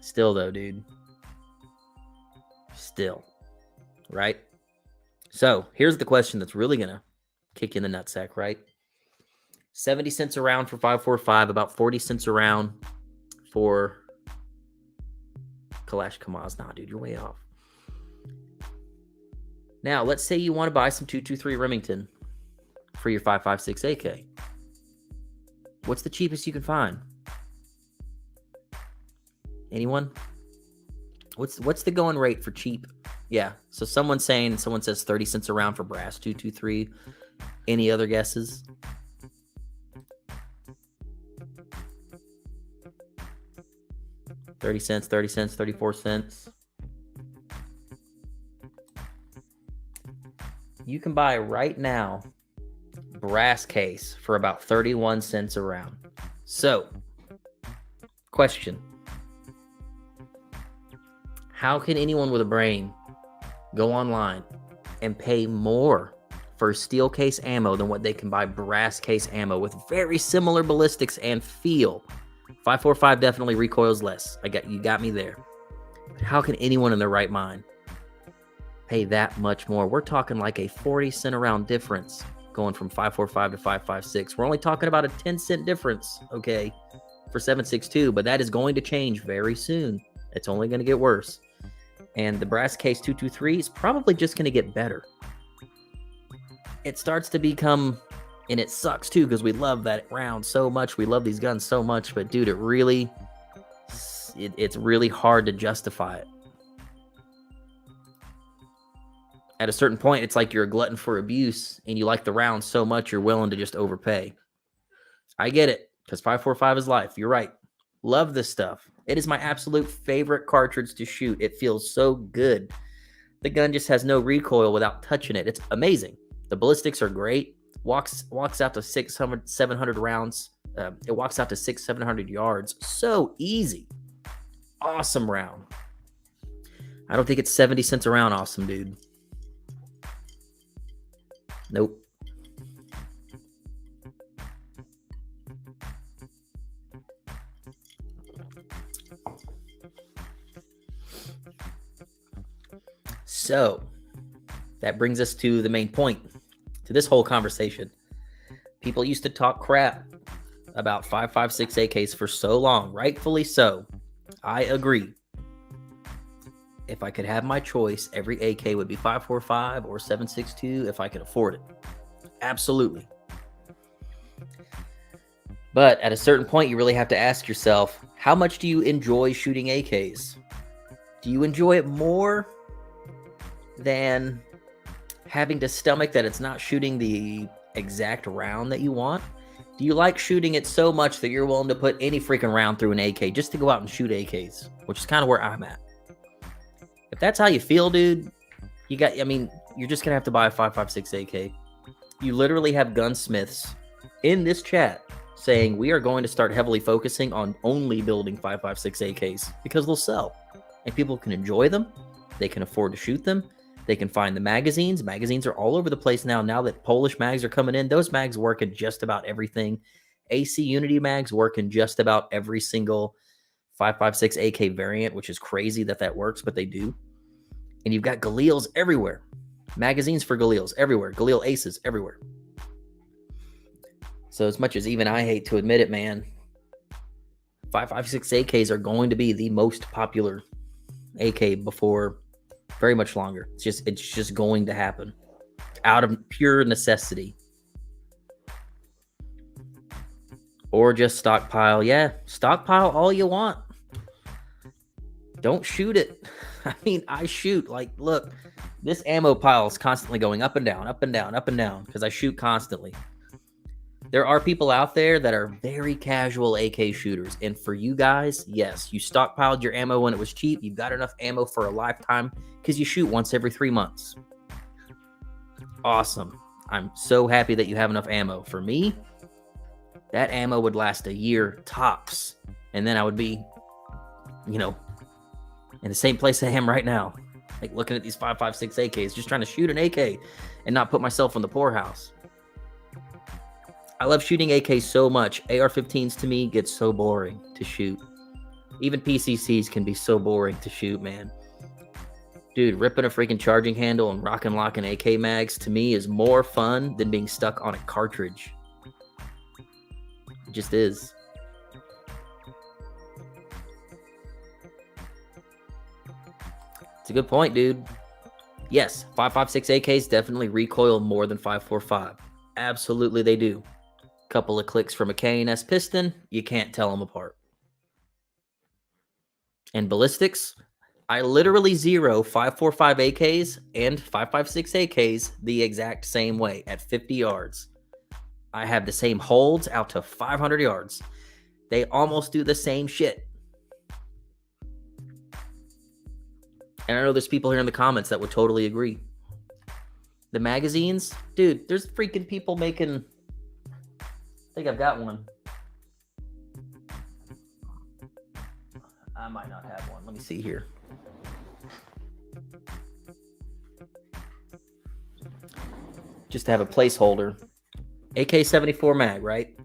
Still though, dude. Still. Right? So here's the question that's really going to kick you in the nutsack, right? 70 cents a round for 545, about 40 cents a round for Kalash Kamaz. Nah, dude, you're way off. Now, let's say you want to buy some 223 Remington for your 556 AK. What's the cheapest you can find? Anyone? What's the going rate for cheap? Yeah, so someone says 30 cents a round for brass 223. Any other guesses? $30, 30 cents, 34 cents. You can buy right now brass case for about 31 cents a round. So, question. How can anyone with a brain go online and pay more for steel case ammo than what they can buy brass case ammo with very similar ballistics and feel? 545 definitely recoils less. You got me there. But how can anyone in their right mind pay that much more? We're talking like a 40 cent a round difference going from 545 to 556. We're only talking about a 10 cent difference, okay, for 762, but that is going to change very soon. It's only going to get worse. And the brass case 223 is probably just going to get better. It starts to become, and it sucks too because we love that round so much. We love these guns so much, but dude, it's really hard to justify it. At a certain point, it's like you're a glutton for abuse and you like the round so much you're willing to just overpay. I get it because 545 is life. You're right. Love this stuff. It is my absolute favorite cartridge to shoot. It feels so good. The gun just has no recoil without touching it. It's amazing. The ballistics are great. Walks out to 600, 700 rounds. It walks out to 600-700 yards. So easy. Awesome round. I don't think it's 70 cents a round awesome, dude. Nope. So that brings us to the main point to this whole conversation. People used to talk crap about 556 AKs for so long, rightfully so. I agree. if I could have my choice, every AK would be 5.45 or 7.62 if I could afford it. Absolutely. But at a certain point, you really have to ask yourself, how much do you enjoy shooting AKs? Do you enjoy it more than having to stomach that it's not shooting the exact round that you want? Do you like shooting it so much that you're willing to put any freaking round through an AK just to go out and shoot AKs, which is kind of where I'm at. If that's how you feel, dude, you're just going to have to buy a 5.56 AK. You literally have gunsmiths in this chat saying we are going to start heavily focusing on only building 5.56 AKs because they'll sell and people can enjoy them. They can afford to shoot them. They can find the magazines. Magazines are all over the place now. Now that Polish mags are coming in, those mags work in just about everything. AC Unity mags work in just about every single 5.56 AK variant, which is crazy that works, but they do. And you've got Galils everywhere. Magazines for Galils everywhere. Galil Aces everywhere. So as much as even I hate to admit it, man, 5.56 AKs are going to be the most popular AK before very much longer. It's just going to happen out of pure necessity. Or just stockpile. Yeah, stockpile all you want. Don't shoot it. I mean, I shoot. Like, look, this ammo pile is constantly going up and down, up and down, up and down, because I shoot constantly. There are people out there that are very casual AK shooters. And for you guys, yes, you stockpiled your ammo when it was cheap. You've got enough ammo for a lifetime because you shoot once every 3 months. Awesome. I'm so happy that you have enough ammo. For me, that ammo would last a year tops. And then I would be, in the same place I am right now. Like looking at these 5.56 AKs, just trying to shoot an AK and not put myself in the poorhouse. I love shooting AKs so much. AR-15s to me get so boring to shoot. Even PCCs can be so boring to shoot, man. Dude, ripping a freaking charging handle and rock and locking AK mags to me is more fun than being stuck on a cartridge. It just is. It's a good point, dude. Yes, 5.56 AKs definitely recoil more than 5.45. Absolutely they do. Couple of clicks from a K&S piston, you can't tell them apart. And ballistics, I literally zero 5.45 AKs and 5.56 AKs the exact same way at 50 yards. I have the same holds out to 500 yards. They almost do the same shit. And I know there's people here in the comments that would totally agree. The magazines, dude, there's freaking people making... I think I've got one. I might not have one. Let me see here. Just to have a placeholder. AK-74 mag, right?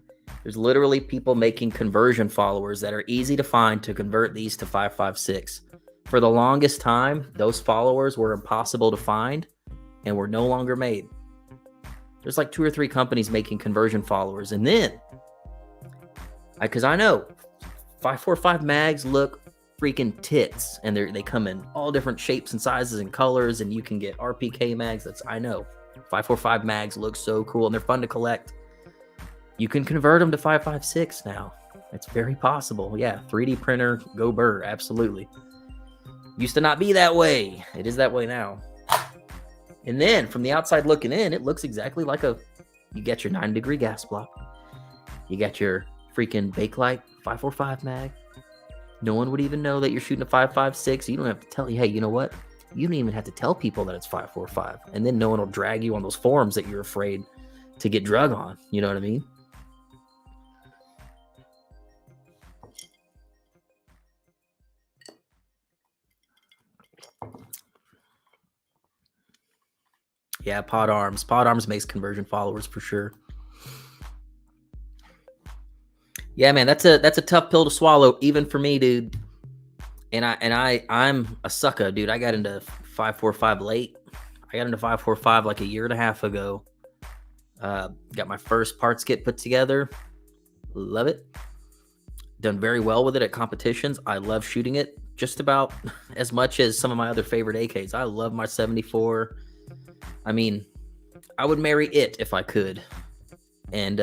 There's literally people making conversion followers that are easy to find to convert these to 5.56. For the longest time, those followers were impossible to find and were no longer made. There's like 2 or 3 companies making conversion followers. And then, because I know 5.45 mags look freaking tits. And they come in all different shapes and sizes and colors. And you can get RPK mags. I know. 5.45 mags look so cool. And they're fun to collect. You can convert them to 5.56 now. It's very possible. Yeah, 3D printer, go burr. Absolutely. Used to not be that way. It is that way now. And then from the outside looking in, it looks exactly like you get your 9-degree gas block. You got your freaking Bakelite 5.45 mag. No one would even know that you're shooting a 5.56. You don't have to tell you, hey, you know what? You don't even have to tell people that it's 5.45. And then no one will drag you on those forums that you're afraid to get drug on. You know what I mean? Yeah, Pod Arms. Pod Arms makes conversion followers for sure. Yeah, man, that's a tough pill to swallow, even for me, dude. And I'm a sucker, dude. I got into 5.45 late. I got into 5.45 like a year and a half ago. Got my first parts kit put together. Love it. Done very well with it at competitions. I love shooting it. just about as much as some of my other favorite AKs. I love my 74. I mean, I would marry it if I could. And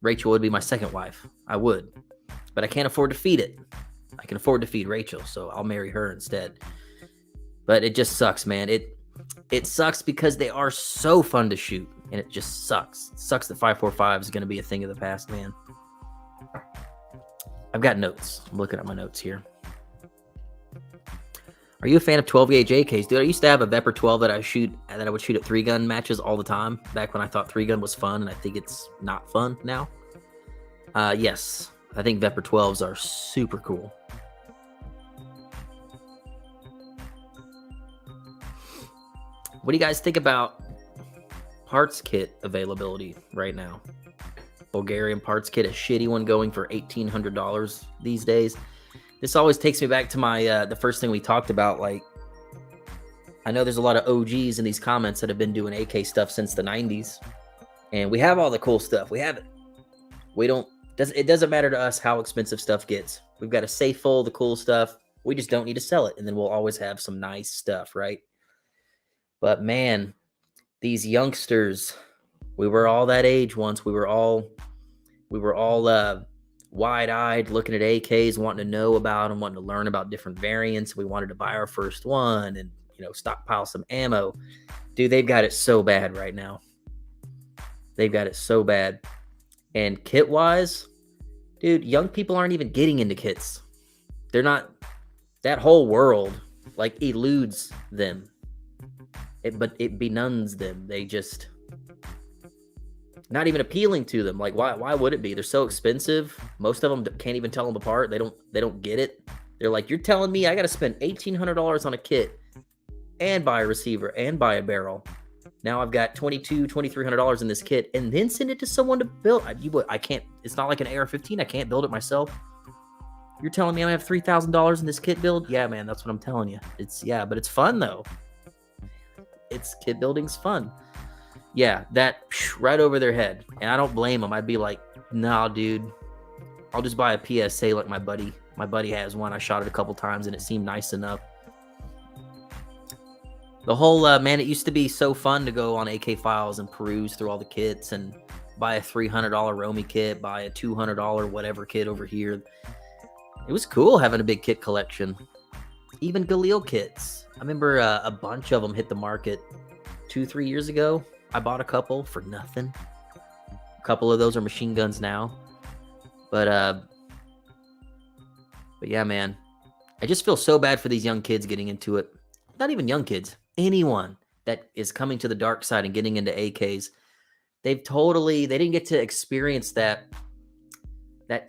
Rachel would be my second wife. I would. But I can't afford to feed it. I can afford to feed Rachel, so I'll marry her instead. But it just sucks, man. It sucks because they are so fun to shoot, and it just sucks. It sucks that 545 is going to be a thing of the past, man. I've got notes. I'm looking at my notes here. Are you a fan of 12 gauge AKs? Dude, I used to have a Vepr 12 that I would shoot at 3-gun matches all the time, back when I thought 3-gun was fun, and I think it's not fun now. Yes, I think Vepr 12s are super cool. What do you guys think about parts kit availability right now? Bulgarian parts kit, a shitty one going for $1,800 these days. This always takes me back to my the first thing we talked about. Like, I know there's a lot of OGs in these comments that have been doing AK stuff since the 90s, and we have all the cool stuff. We have it. It doesn't matter to us how expensive stuff gets. We've got a safe full of the cool stuff. We just don't need to sell it, and then we'll always have some nice stuff, right? But man, these youngsters, we were all that age once. We were all wide-eyed looking at AKs, wanting to know about them, wanting to learn about different variants. We wanted to buy our first one and, stockpile some ammo. Dude, they've got it so bad right now. They've got it so bad. And kit-wise, dude, young people aren't even getting into kits. They're not. That whole world, eludes them. But it benumbs them. They just not even appealing to them. Why would it be? They're so expensive. Most of them can't even tell them apart. They don't get it. They're like, you're telling me I got to spend $1,800 on a kit and buy a receiver and buy a barrel. Now I've got $2,300 in this kit, and then send it to someone to build. I can't. It's not like an AR-15. I can't build it myself. You're telling me I have $3,000 in this kit build? Yeah, man, that's what I'm telling you. But it's fun though. Kit building's fun. Yeah, that right over their head. And I don't blame them. I'd be like, nah, dude, I'll just buy a PSA like my buddy. My buddy has one. I shot it a couple times and it seemed nice enough. The whole, man, it used to be so fun to go on AK Files and peruse through all the kits and buy a $300 Romy kit, buy a $200 whatever kit over here. It was cool having a big kit collection. Even Galil kits. I remember a bunch of them hit the market 2-3 years ago. I bought a couple for nothing. A couple of those are machine guns now. But yeah, man. I just feel so bad for these young kids getting into it. Not even young kids. Anyone that is coming to the dark side and getting into AKs. They didn't get to experience that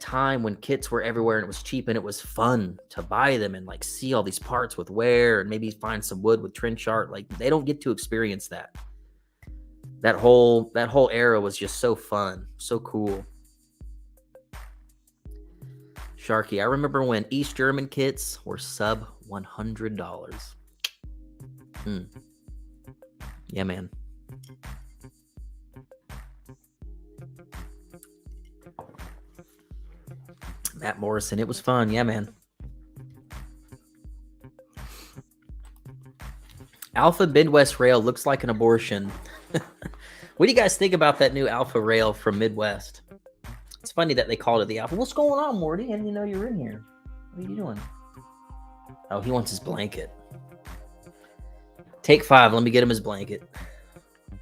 time when kits were everywhere and it was cheap and it was fun to buy them and see all these parts with wear and maybe find some wood with trench art. They don't get to experience that. That whole era was just so fun, so cool. Sharky, I remember when East German kits were sub $100. Yeah, man. Matt Morrison, it was fun. Yeah, man. Alpha Midwest Rail looks like an abortion. What do you guys think about that new Alpha Rail from Midwest? It's funny that they called it the Alpha. What's going on, Morty? I didn't know you were in here. What are you doing? Oh, he wants his blanket. Take 5. Let me get him his blanket.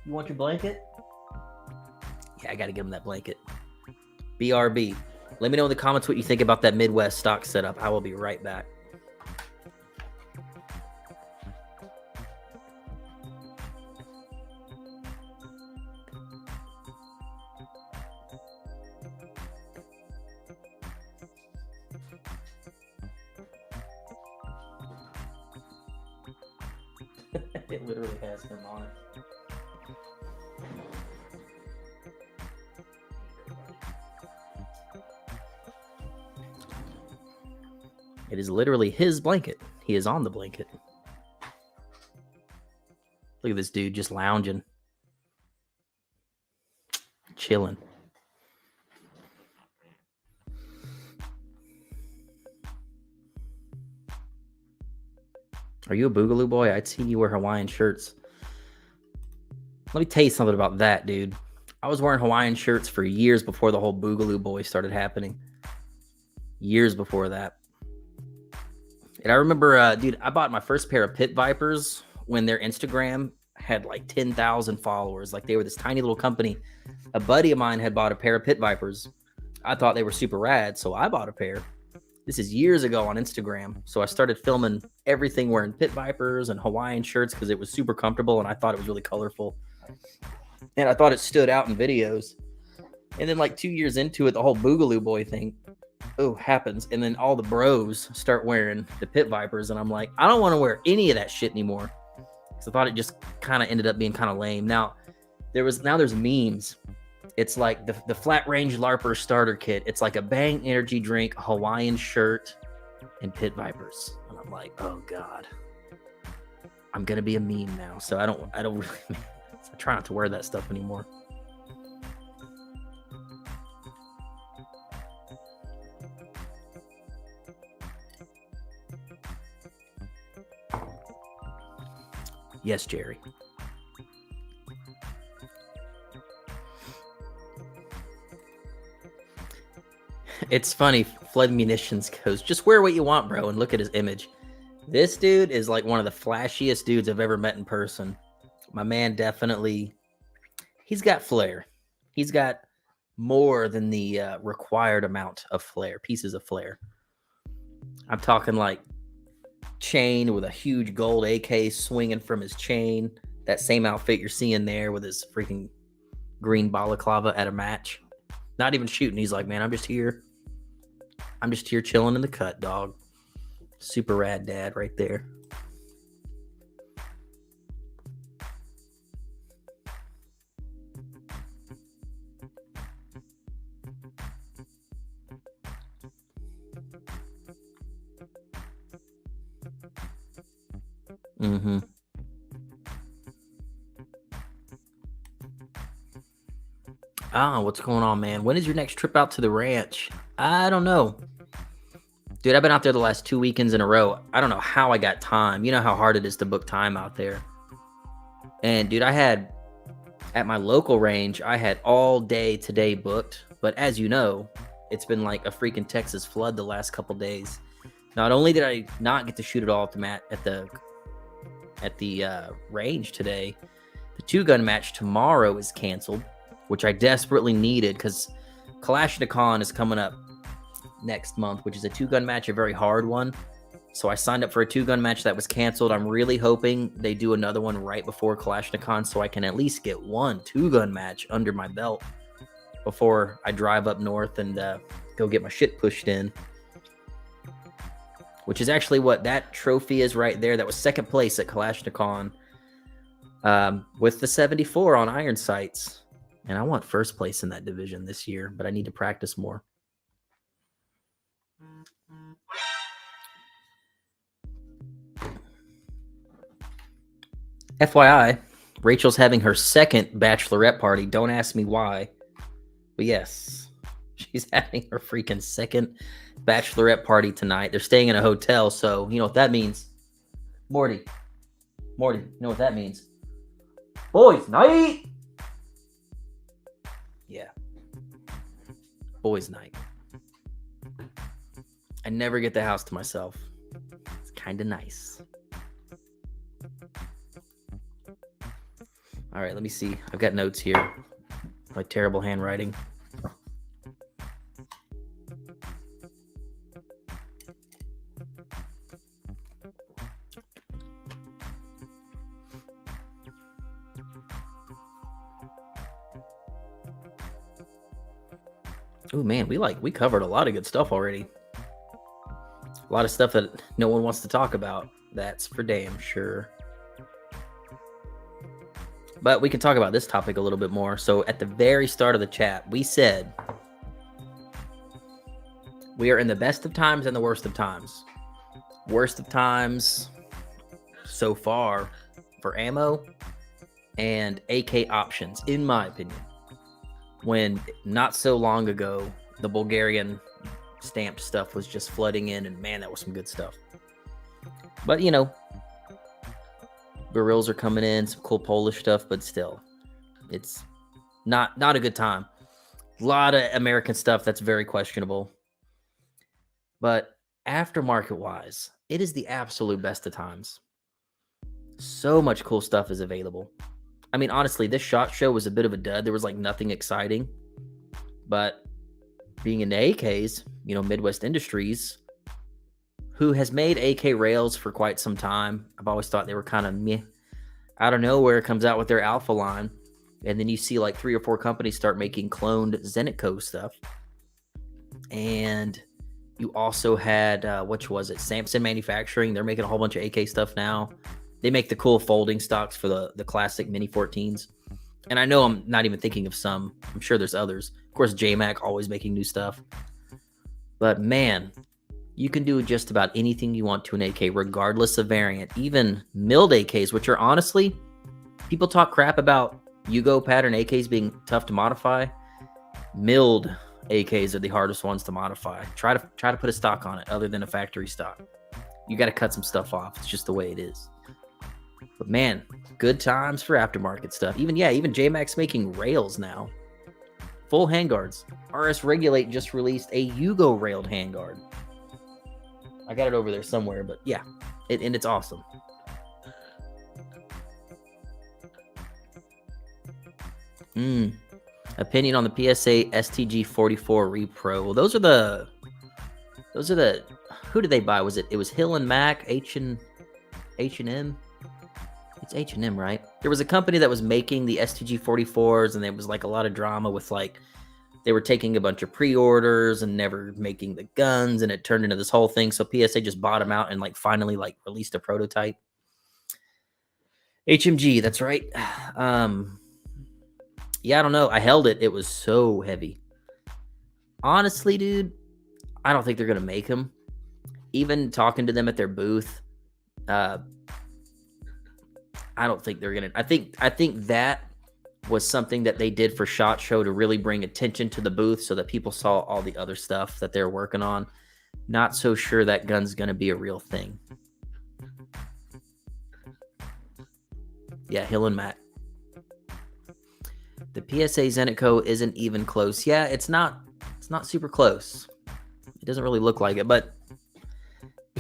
You want your blanket? Yeah, I got to get him that blanket. BRB. Let me know in the comments what you think about that Midwest stock setup. I will be right back. It literally has him on it. It is literally his blanket. He is on the blanket. Look at this dude just lounging. Chilling. Are you a Boogaloo boy? I'd seen you wear Hawaiian shirts. Let me tell you something about that, dude. I was wearing Hawaiian shirts for years before the whole Boogaloo boy started happening. Years before that. And I remember, dude, I bought my first pair of Pit Vipers when their Instagram had like 10,000 followers. Like they were this tiny little company. A buddy of mine had bought a pair of Pit Vipers. I thought they were super rad, so I bought a pair. This is years ago on Instagram. So I started filming everything wearing Pit Vipers and Hawaiian shirts because it was super comfortable and I thought it was really colorful. And I thought it stood out in videos. And then like 2 years into it, the whole Boogaloo boy thing happens. And then all the bros start wearing the Pit Vipers. And I'm like, I don't want to wear any of that shit anymore. Because I thought it just kind of ended up being kind of lame. Now there's memes. It's like the Flat Range LARPer starter kit. It's like a Bang energy drink, Hawaiian shirt, and Pit Vipers. And I'm like, oh God. I'm gonna be a meme now. So I don't really I try not to wear that stuff anymore. Yes, Jerry. It's funny. Flood Munitions goes, just wear what you want, bro, and look at his image. This dude is like one of the flashiest dudes I've ever met in person. My man definitely, he's got flair. He's got more than the required amount of flair, pieces of flair. I'm talking like chain with a huge gold AK swinging from his chain. That same outfit you're seeing there with his freaking green balaclava at a match. Not even shooting. He's like, man, I'm just here chilling in the cut, dog. Super rad dad right there. Mm-hmm. What's going on, man? When is your next trip out to the ranch? I don't know. Dude, I've been out there the last 2 weekends in a row. I don't know how I got time. You know how hard it is to book time out there. And dude, at my local range, I had all day today booked. But as you know, it's been like a freaking Texas flood the last couple days. Not only did I not get to shoot it all at the range today, the 2-gun match tomorrow is canceled, which I desperately needed because Kalashnikon is coming up next month, which is a 2-gun match, a very hard one. So I signed up for a 2-gun match that was canceled. I'm really hoping they do another one right before Kalashnikon so I can at least get one 2-gun match under my belt before I drive up north and go get my shit pushed in. Which is actually what that trophy is right there. That was second place at Kalashnikon with the 74 on iron sights. And I want first place in that division this year, but I need to practice more. FYI, Rachel's having her second bachelorette party. Don't ask me why. But yes, she's having her freaking second bachelorette party tonight. They're staying in a hotel, so you know what that means. Morty, you know what that means. Boys' night! Yeah. Boys' night. I never get the house to myself. It's kind of nice. All right, let me see. I've got notes here. My terrible handwriting. Oh man, we covered a lot of good stuff already. A lot of stuff that no one wants to talk about. That's for damn sure. But we can talk about this topic a little bit more. So at the very start of the chat, we said we are in the best of times and the worst of times. Worst of times so far for ammo and AK options, in my opinion. When not so long ago, the Bulgarian stamped stuff was just flooding in, and man, that was some good stuff. But, you know, Barills are coming in, some cool Polish stuff, but still, it's not a good time. A lot of American stuff that's very questionable. But aftermarket wise, it is the absolute best of times. So much cool stuff is available. I mean, honestly, this SHOT Show was a bit of a dud. There was like nothing exciting. But being into AKs, Midwest Industries, who has made AK rails for quite some time. I've always thought they were kind of meh. Out of nowhere, comes out with their Alpha line. And then you see like 3 or 4 companies start making cloned Zenitco stuff. And you also had, Samson Manufacturing. They're making a whole bunch of AK stuff now. They make the cool folding stocks for the classic Mini 14s. And I know I'm not even thinking of some. I'm sure there's others. Of course, JMac always making new stuff. But man, you can do just about anything you want to an AK, regardless of variant. Even milled AKs, which are honestly, people talk crap about Yugo pattern AKs being tough to modify. Milled AKs are the hardest ones to modify. Try to put a stock on it other than a factory stock. You got to cut some stuff off. It's just the way it is. But man, good times for aftermarket stuff. Even JMac's making rails now. Full handguards. RS Regulate just released a Yugo railed handguard. I got it over there somewhere, but yeah, and it's awesome. Opinion on the PSA STG 44 Repro. Well, those are the. Who did they buy? It was Hill and Mac, H&M? It's H&M, right? There was a company that was making the STG 44s, and there was like a lot of drama with like they were taking a bunch of pre-orders and never making the guns, and it turned into this whole thing. So PSA just bought them out and like finally like released a prototype. HMG, that's right. Yeah, I don't know. I held it. It was so heavy. Honestly, dude, I don't think they're going to make them. Even talking to them at their booth, I don't think they're going to. I think that was something that they did for SHOT Show to really bring attention to the booth so that people saw all the other stuff that they're working on. Not so sure that gun's going to be a real thing. Yeah, Hill and Matt. The PSA Zenitco isn't even close. Yeah, it's not super close. It doesn't really look like it, but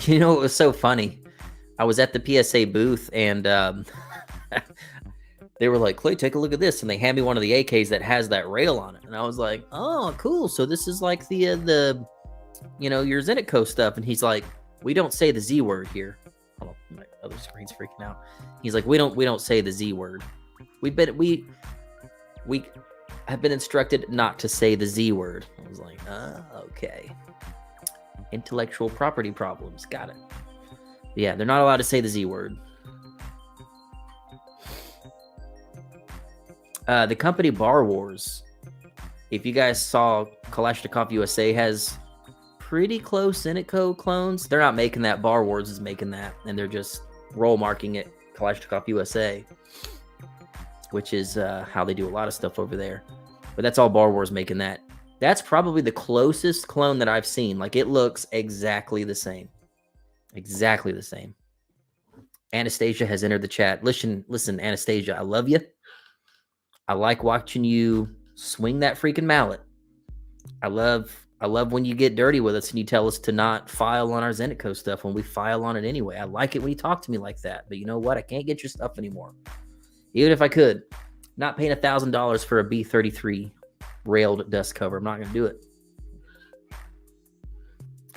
it was so funny. I was at the PSA booth and they were like, Clay, take a look at this. And they hand me one of the AKs that has that rail on it. And I was like, oh, cool. So this is like the your Zenitco stuff. And he's like, we don't say the Z word here. Hold on, my other screen's freaking out. He's like, we don't say the Z word. We have been instructed not to say the Z word. I was like, okay. Intellectual property problems. Got it. But yeah, they're not allowed to say the Z word. The company Bar Wars. If you guys saw, Kalashnikov USA has pretty close Zenitco clones. They're not making that. Bar Wars is making that. And they're just roll marking it Kalashnikov USA. Which is how they do a lot of stuff over there. But that's all Bar Wars making that. That's probably the closest clone that I've seen. Like, it looks exactly the same. Exactly the same. Anastasia has entered the chat. Listen, Anastasia, I love you. I like watching you swing that freaking mallet. I love when you get dirty with us and you tell us to not file on our Zenitco stuff when we file on it anyway. I like it when you talk to me like that. But you know what? I can't get your stuff anymore. Even if I could, not paying $1,000 for a B33 railed dust cover. I'm not going to do it.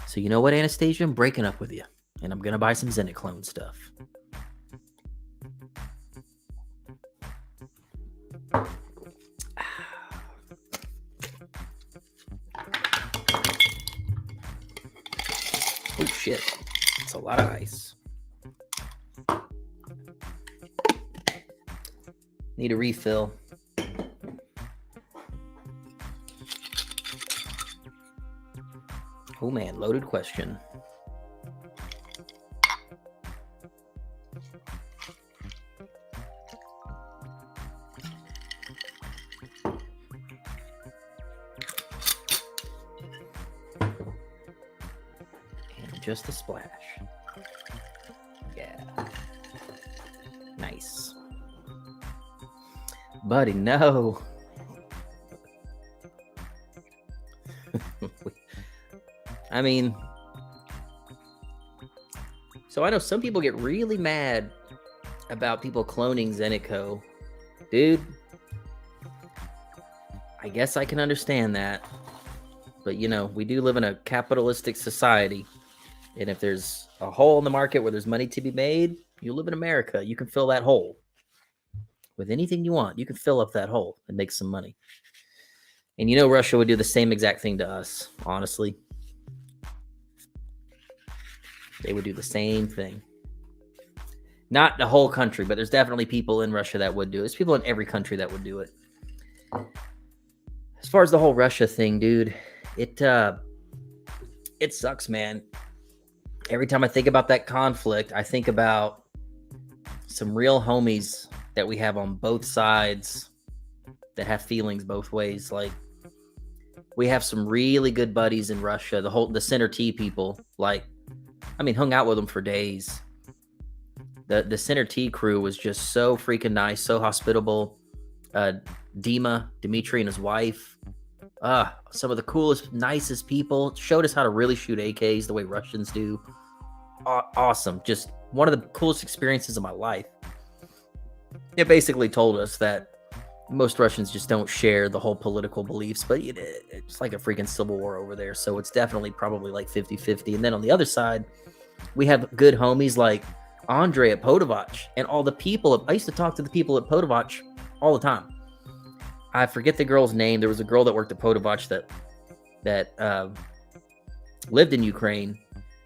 So you know what, Anastasia? I'm breaking up with you. And I'm going to buy some Zenit stuff. Oh, shit. That's a lot of ice. Need a refill. Oh man, loaded question. And just a splash. Yeah. Nice. Buddy, no. I mean, so I know some people get really mad about people cloning Zenitco. Dude, I guess I can understand that. But, you know, we do live in a capitalistic society. And if there's a hole in the market where there's money to be made, you live in America. You can fill that hole with anything you want. You can fill up that hole and make some money. And you know Russia would do the same exact thing to us, honestly. They would do the same thing. Not the whole country, but there's definitely people in Russia that would do it. There's people in every country that would do it. As far as the whole Russia thing, dude, it sucks, man. Every time I think about that conflict, I think about some real homies that we have on both sides that have feelings both ways. Like, we have some really good buddies in Russia, the Center T people. Like, I mean, hung out with them for days. The Center T crew was just so freaking nice, so hospitable. Dmitry and his wife, some of the coolest, nicest people. Showed us how to really shoot AKs the way Russians do. Awesome. Just one of the coolest experiences of my life. It basically told us that most Russians just don't share the whole political beliefs, but it's like a freaking civil war over there. So it's definitely probably like 50-50. And then on the other side, we have good homies like Andre at Podovach and all the people. I used to talk to the people at Podovach all the time. I forget the girl's name. There was a girl that worked at Podovach that lived in Ukraine.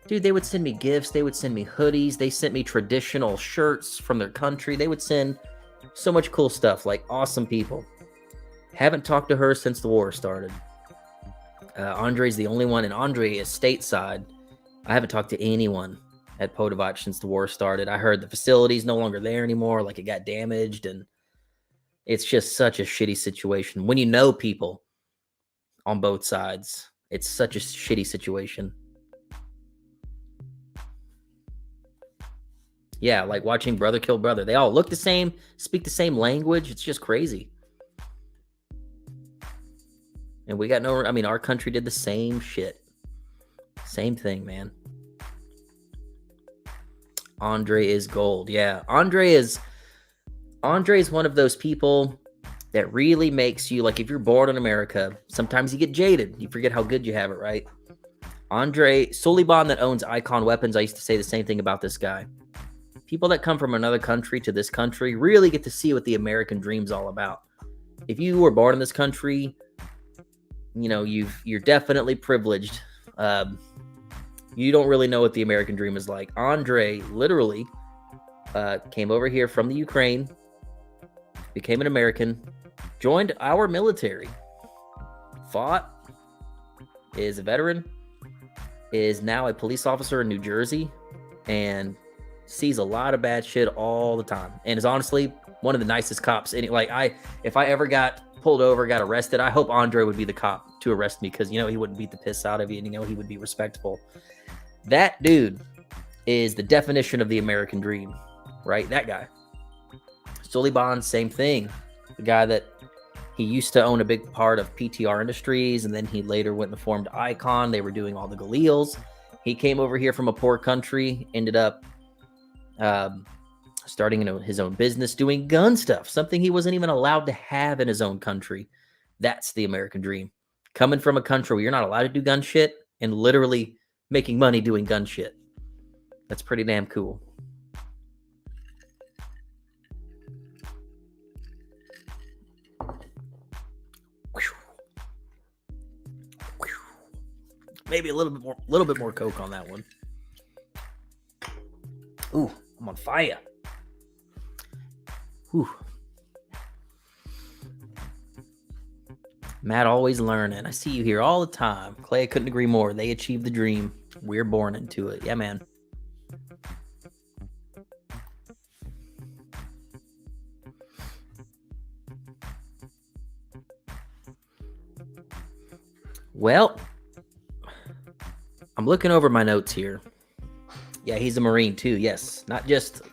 Dude, they would send me gifts. They would send me hoodies. They sent me traditional shirts from their country. They would send so much cool stuff. Like, awesome people. Haven't talked to her since the war started. Andre's the only one, and Andre is stateside. I haven't talked to anyone at Podovach since the war started. I heard the facility's no longer there anymore. Like, it got damaged, and it's just such a shitty situation. When you know people on both sides, it's such a shitty situation. Yeah, like watching brother kill brother. They all look the same, speak the same language. It's just crazy. And we got our country did the same shit. Same thing, man. Andre is gold. Yeah, Andre is one of those people that really makes you, like, if you're born in America, sometimes you get jaded. You forget how good you have it, right? Andre Suliban, that owns Icon Weapons, I used to say the same thing about this guy. People that come from another country to this country really get to see what the American dream's all about. If you were born in this country, you know, you're definitely privileged. You don't really know what the American dream is like. Andre literally came over here from the Ukraine, became an American, joined our military, fought, is a veteran, is now a police officer in New Jersey, and sees a lot of bad shit all the time, and is honestly one of the nicest cops. And if I ever got pulled over, got arrested, I hope Andre would be the cop to arrest me, because, you know, he wouldn't beat the piss out of you, and, you know, he would be respectful. That dude is the definition of the American dream, right? That guy. Suliban, same thing. The guy that he used to own a big part of PTR Industries, and then he later went and formed Icon. They were doing all the Galils. He came over here from a poor country, ended up starting his own business, doing gun stuff, something he wasn't even allowed to have in his own country. That's the American dream. Coming from a country where you're not allowed to do gun shit and literally making money doing gun shit. That's pretty damn cool. Maybe a little bit more Coke on that one. Ooh, I'm on fire. Ooh. Matt always learning. I see you here all the time. Clay, I couldn't agree more. They achieved the dream. We're born into it. Yeah, man. Well, I'm looking over my notes here. Yeah, he's a Marine too. Yes, not just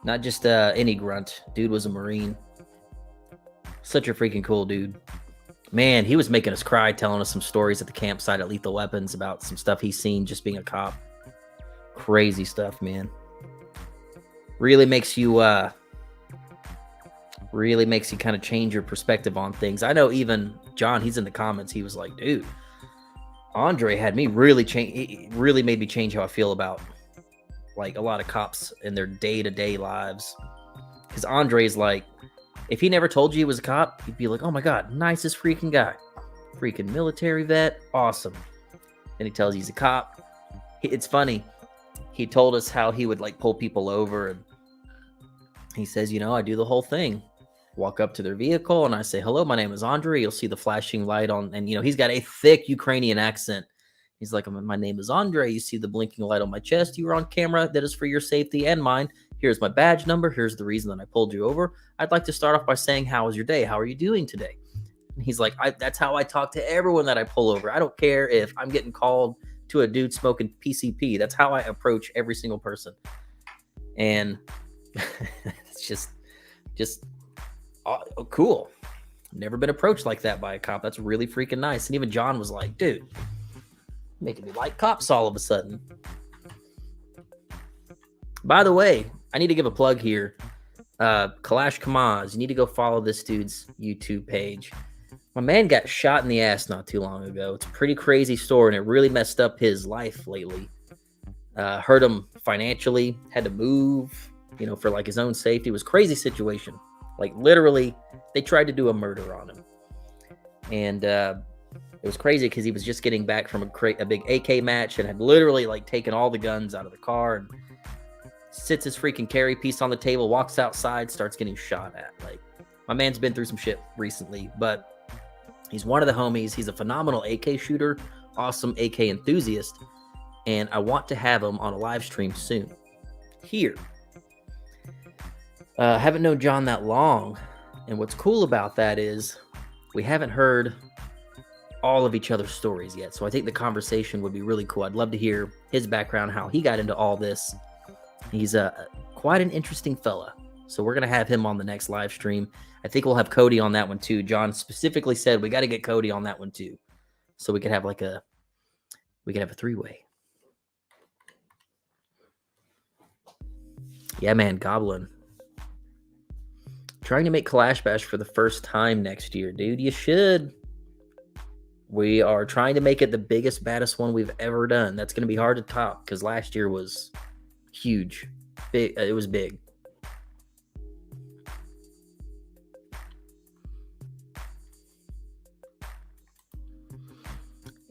any grunt. Dude was a Marine. Such a freaking cool dude. Man, he was making us cry, telling us some stories at the campsite at Lethal Weapons about some stuff he's seen just being a cop. Crazy stuff, man. Really makes you kind of change your perspective on things. I know even John, he's in the comments. He was like, dude, Andre had me really change. It really made me change how I feel about like a lot of cops in their day-to-day lives. Because Andre's like, if he never told you he was a cop, you'd be like, oh my God, nicest freaking guy. Freaking military vet. Awesome. And he tells you he's a cop. It's funny. He told us how he would like pull people over. And he says, you know, I do the whole thing. Walk up to their vehicle and I say, hello, my name is Andre. You'll see the flashing light on. And, you know, he's got a thick Ukrainian accent. He's like, my name is Andre. You see the blinking light on my chest. You were on camera. That is for your safety and mine. Here's my badge number. Here's the reason that I pulled you over. I'd like to start off by saying, how was your day? How are you doing today? And he's like, that's how I talk to everyone that I pull over. I don't care if I'm getting called to a dude smoking PCP. That's how I approach every single person. And it's just cool. Never been approached like that by a cop. That's really freaking nice. And even John was like, dude, making me like cops all of a sudden. By the way, I need to give a plug here. Kalash Kamaz, you need to go follow this dude's YouTube page. My man got shot in the ass not too long ago. It's a pretty crazy story, and it really messed up his life lately. Hurt him financially, had to move, you know, for like his own safety. It was a crazy situation. Like literally, they tried to do a murder on him. And it was crazy because he was just getting back from a big AK match and had literally like taken all the guns out of the car and sits his freaking carry piece on the table, walks outside, starts getting shot at. Like, my man's been through some shit recently, but he's one of the homies. He's a phenomenal AK shooter, awesome AK enthusiast, and I want to have him on a live stream soon. Here. Haven't known John that long, and what's cool about that is we haven't heard all of each other's stories yet, so I think the conversation would be really cool. I'd love to hear his background, how he got into all this. He's quite an interesting fella. So we're going to have him on the next live stream. I think we'll have Cody on that one too. John specifically said we got to get Cody on that one too. So we could have a three-way. Yeah, man, Goblin. Trying to make Clash Bash for the first time next year, dude. You should. We are trying to make it the biggest, baddest one we've ever done. That's going to be hard to top because last year was huge. Big. It was big.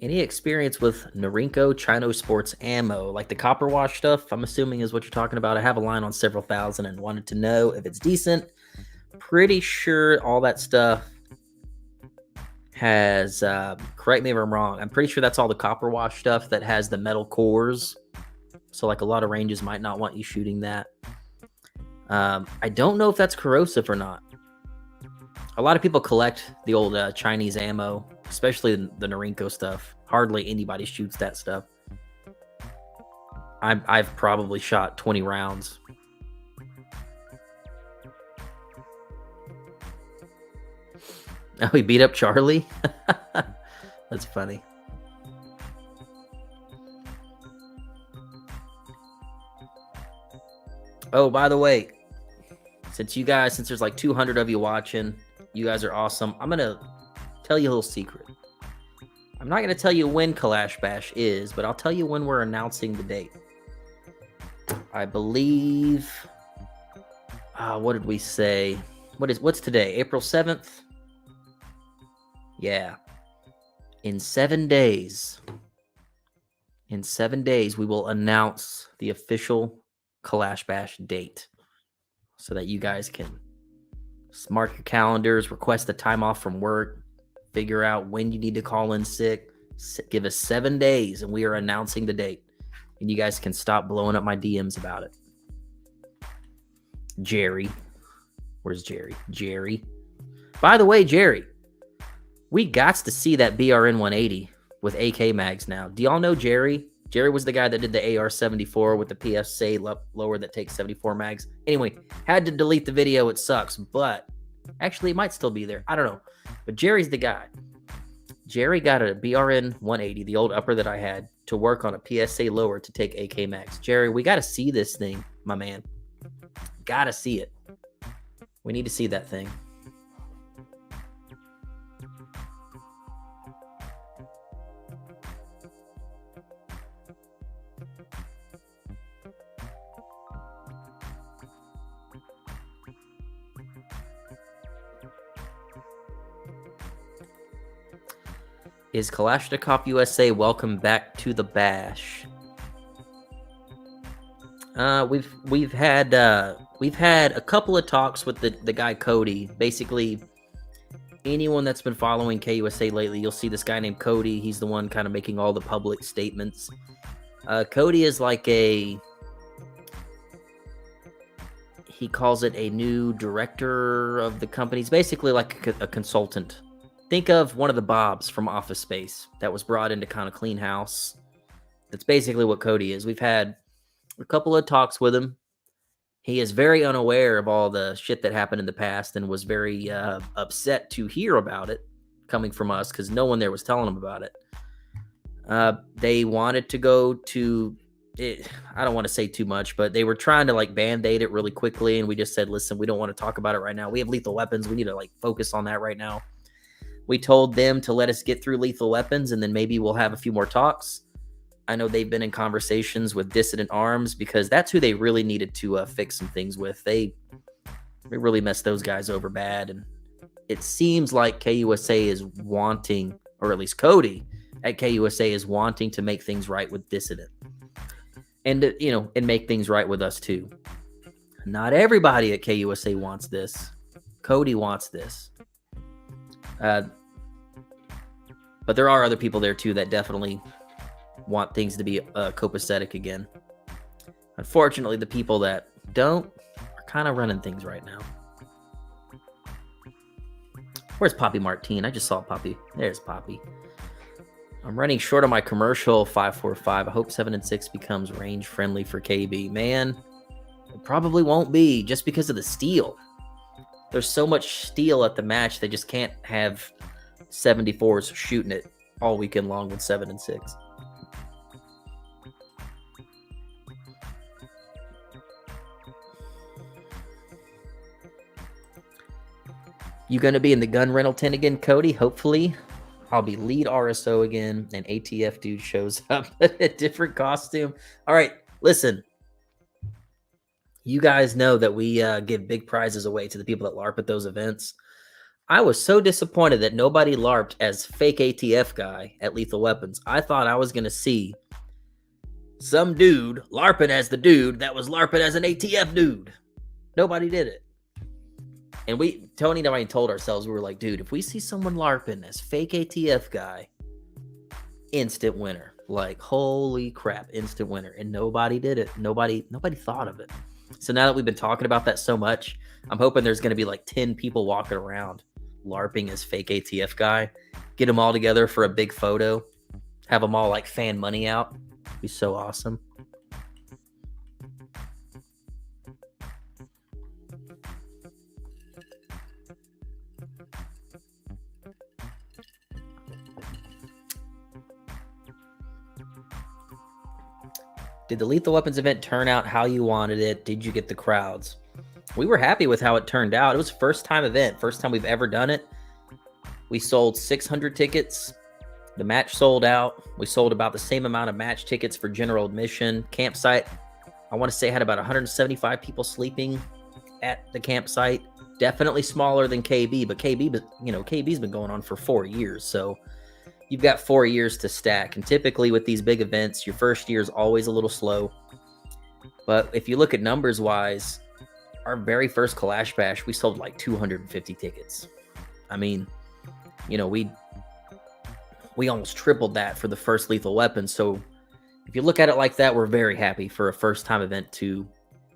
Any experience with Zenitco Chino Sports ammo, like the copper wash stuff? I'm assuming is what you're talking about. I have a line on several thousand and wanted to know if it's decent. Pretty sure all that stuff has, correct me if I'm wrong, I'm pretty sure that's all the copper wash stuff that has the metal cores. So like a lot of ranges might not want you shooting that. I don't know if that's corrosive or not. A lot of people collect the old Chinese ammo, especially the Zenitco stuff. Hardly anybody shoots that stuff. I've probably shot 20 rounds. Oh, he beat up Charlie? That's funny. Oh, by the way, since there's like 200 of you watching, you guys are awesome. I'm going to tell you a little secret. I'm not going to tell you when Kalash Bash is, but I'll tell you when we're announcing the date. I believe, what did we say? What's today? April 7th? Yeah. In 7 days, we will announce the official Kalash Bash date so that you guys can mark your calendars, request a time off from work, figure out when you need to call in sick. Give us 7 days and we are announcing the date. And you guys can stop blowing up my DMs about it. Jerry. Where's Jerry? Jerry. By the way, Jerry, we got to see that BRN 180 with AK mags now. Do y'all know Jerry? Jerry was the guy that did the AR-74 with the PSA lower that takes 74 mags. Anyway, had to delete the video. It sucks. But Actually, it might still be there. I don't know. But Jerry's the guy. Jerry got a BRN 180, the old upper that I had, to work on a PSA lower to take AK Max. Jerry, we got to see this thing, my man. Got to see it. We need to see that thing. Is Kalashnikov USA welcome back to the bash? We've had a couple of talks with the guy Cody. Basically, anyone that's been following KUSA lately, you'll see this guy named Cody. He's the one kind of making all the public statements. Cody is like he calls it a new director of the company. He's basically like a consultant. Think of one of the Bobs from Office Space that was brought in to kind of clean house. That's basically what Cody is. We've had a couple of talks with him. He is very unaware of all the shit that happened in the past and was very upset to hear about it coming from us because no one there was telling him about it. They wanted to go to it. I don't want to say too much, but they were trying to like band-aid it really quickly. And we just said, listen, we don't want to talk about it right now. We have lethal weapons. We need to like focus on that right now. We told them to let us get through lethal weapons and then maybe we'll have a few more talks. I know they've been in conversations with Dissident Arms because that's who they really needed to fix some things with. They really messed those guys over bad. And it seems like KUSA is wanting, or at least Cody at KUSA is wanting to make things right with Dissident. And, and make things right with us too. Not everybody at KUSA wants this. Cody wants this. But there are other people there too that definitely want things to be copacetic again. Unfortunately, the people that don't are kind of running things right now. Where's Poppy Martine? I just saw Poppy. There's Poppy. I'm running short on my commercial 545. I hope 7 and 6 becomes range friendly for KB. Man, it probably won't be just because of the steel. There's so much steel at the match, they just can't have 74s shooting it all weekend long with 7 and 6. You going to be in the gun rental tent again, Cody? Hopefully. I'll be lead RSO again, and ATF dude shows up in a different costume. All right, listen. You guys know that we give big prizes away to the people that LARP at those events. I was so disappointed that nobody LARPed as fake ATF guy at Lethal Weapons. I thought I was going to see some dude LARPing as the dude that was LARPing as an ATF dude. Nobody did it. And Tony and I told ourselves, we were like, dude, if we see someone LARPing as fake ATF guy, instant winner. Like, holy crap, instant winner. And nobody did it. Nobody thought of it. So now that we've been talking about that so much, I'm hoping there's going to be like 10 people walking around LARPing as fake ATF guy. Get them all together for a big photo. Have them all like fan money out. Be so awesome. Did the Lethal Weapons event turn out how you wanted it? Did you get the crowds? We were happy with how it turned out. It was a first-time event. First time we've ever done it. We sold 600 tickets. The match sold out. We sold about the same amount of match tickets for general admission. Campsite, I want to say, had about 175 people sleeping at the campsite. Definitely smaller than KB, but KB's been going on for 4 years, so you've got 4 years to stack. And typically with these big events, your first year is always a little slow. But if you look at numbers wise, our very first Kalash Bash, we sold like 250 tickets. I mean, we almost tripled that for the first Lethal Weapon. So if you look at it like that, we're very happy for a first time event too.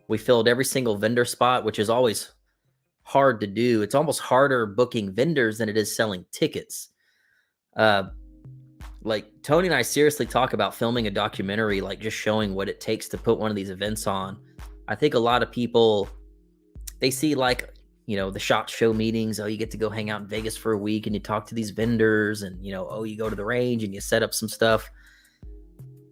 We filled every single vendor spot, which is always hard to do. It's almost harder booking vendors than it is selling tickets. Like Tony and I seriously talk about filming a documentary, like just showing what it takes to put one of these events on. I think a lot of people, they see like the SHOT Show meetings. Oh, you get to go hang out in Vegas for a week and you talk to these vendors, and you go to the range and you set up some stuff.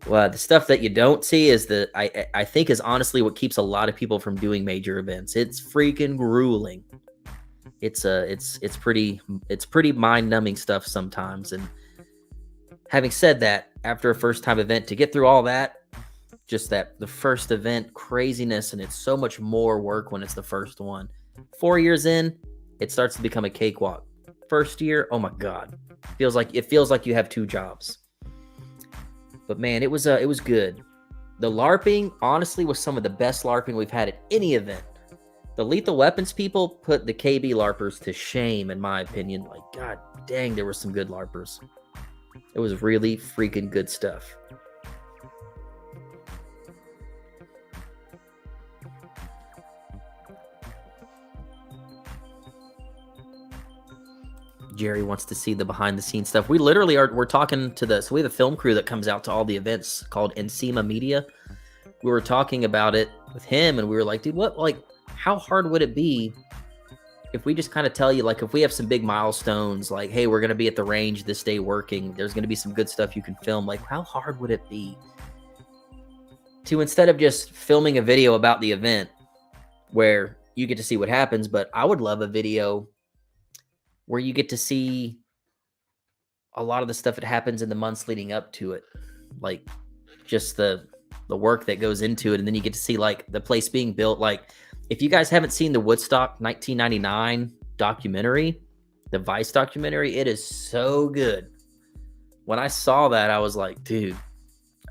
Well, the stuff that you don't see is I think is honestly what keeps a lot of people from doing major events. It's freaking grueling. It's pretty mind-numbing stuff sometimes. And having said that, after a first-time event, to get through all that, just that the first event craziness, and it's so much more work when it's the first one. 4 years in, it starts to become a cakewalk. First year, oh my God, it feels like you have two jobs. But man, it was good. The LARPing, honestly, was some of the best LARPing we've had at any event. The Lethal Weapons people put the KB LARPers to shame, in my opinion. Like, God dang, there were some good LARPers. It was really freaking good stuff. Jerry wants to see the behind the scenes stuff. We literally we're talking to so we have a film crew that comes out to all the events called Encima Media. We were talking about it with him, and we were like, dude, how hard would it be if we just kind of tell you, like, if we have some big milestones, like, hey, we're going to be at the range this day working, there's going to be some good stuff you can film. Like, how hard would it be to, instead of just filming a video about the event where you get to see what happens, but I would love a video where you get to see a lot of the stuff that happens in the months leading up to it, like just the work that goes into it. And then you get to see like the place being built. Like, if you guys haven't seen the Woodstock 1999 documentary, the Vice documentary, it is so good. When I saw that, I was like, dude,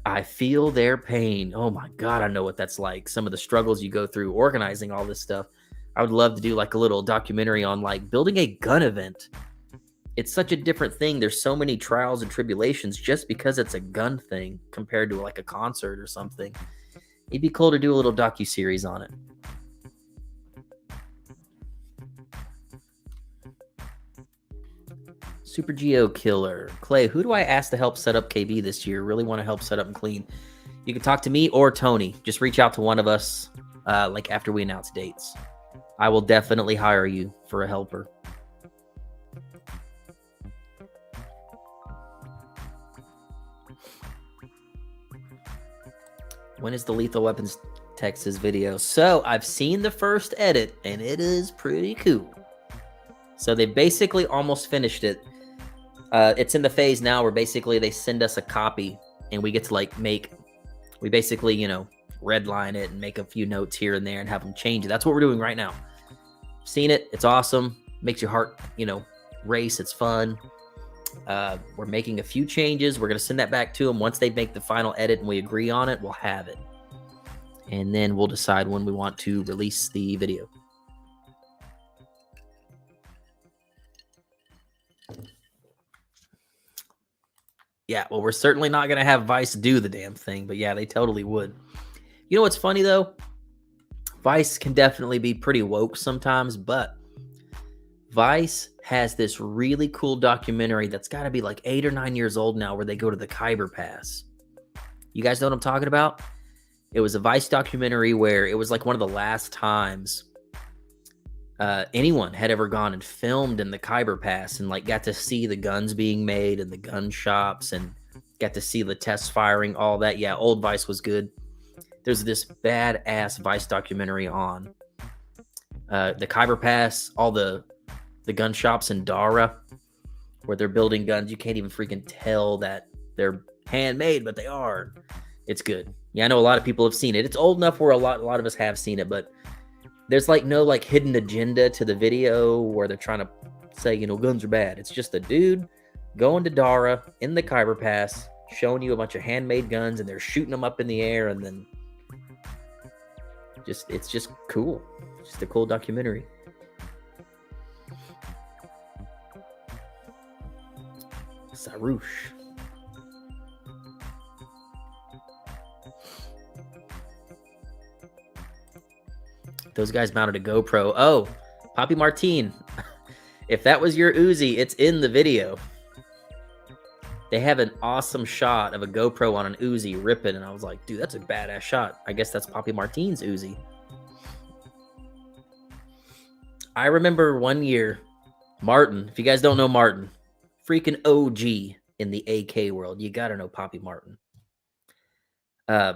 I feel their pain. Oh my God, I know what that's like. Some of the struggles you go through organizing all this stuff. I would love to do like a little documentary on like building a gun event. It's such a different thing. There's so many trials and tribulations just because it's a gun thing compared to like a concert or something. It'd be cool to do a little docuseries on it. Super Geo Killer. Clay, who do I ask to help set up KB this year? Really want to help set up and clean. You can talk to me or Tony. Just reach out to one of us like after we announce dates. I will definitely hire you for a helper. When is the Lethal Weapons Texas video? So I've seen the first edit and it is pretty cool. So they basically almost finished it. It's in the phase now where basically they send us a copy and we get to like we basically, redline it and make a few notes here and there and have them change it. That's what we're doing right now. Seen it. It's awesome. Makes your heart, race. It's fun. We're making a few changes. We're going to send that back to them. Once they make the final edit and we agree on it, we'll have it. And then we'll decide when we want to release the video. Yeah, well, we're certainly not going to have Vice do the damn thing, but yeah, they totally would. You know what's funny, though? Vice can definitely be pretty woke sometimes, but Vice has this really cool documentary that's got to be like 8 or 9 years old now where they go to the Khyber Pass. You guys know what I'm talking about? It was a Vice documentary where it was like one of the last times anyone had ever gone and filmed in the Khyber Pass and like got to see the guns being made and the gun shops and got to see the test firing, all that. Yeah, old Vice was good. There's this badass Vice documentary on the Khyber Pass, all the gun shops in Dara where they're building guns. You can't even freaking tell that they're handmade, but they are. It's good. Yeah, I know a lot of people have seen it. It's old enough where a lot of us have seen it, but there's like no like hidden agenda to the video where they're trying to say, guns are bad. It's just a dude going to Dara in the Khyber Pass, showing you a bunch of handmade guns, and they're shooting them up in the air, and then it's just cool. It's just a cool documentary. Sarouche. Those guys mounted a GoPro. Oh, Poppy Martine. If that was your Uzi, it's in the video. They have an awesome shot of a GoPro on an Uzi ripping, and I was like, dude, that's a badass shot. I guess that's Poppy Martine's Uzi. I remember one year, Martin, if you guys don't know Martin, freaking OG in the AK world. You got to know Poppy Martin. I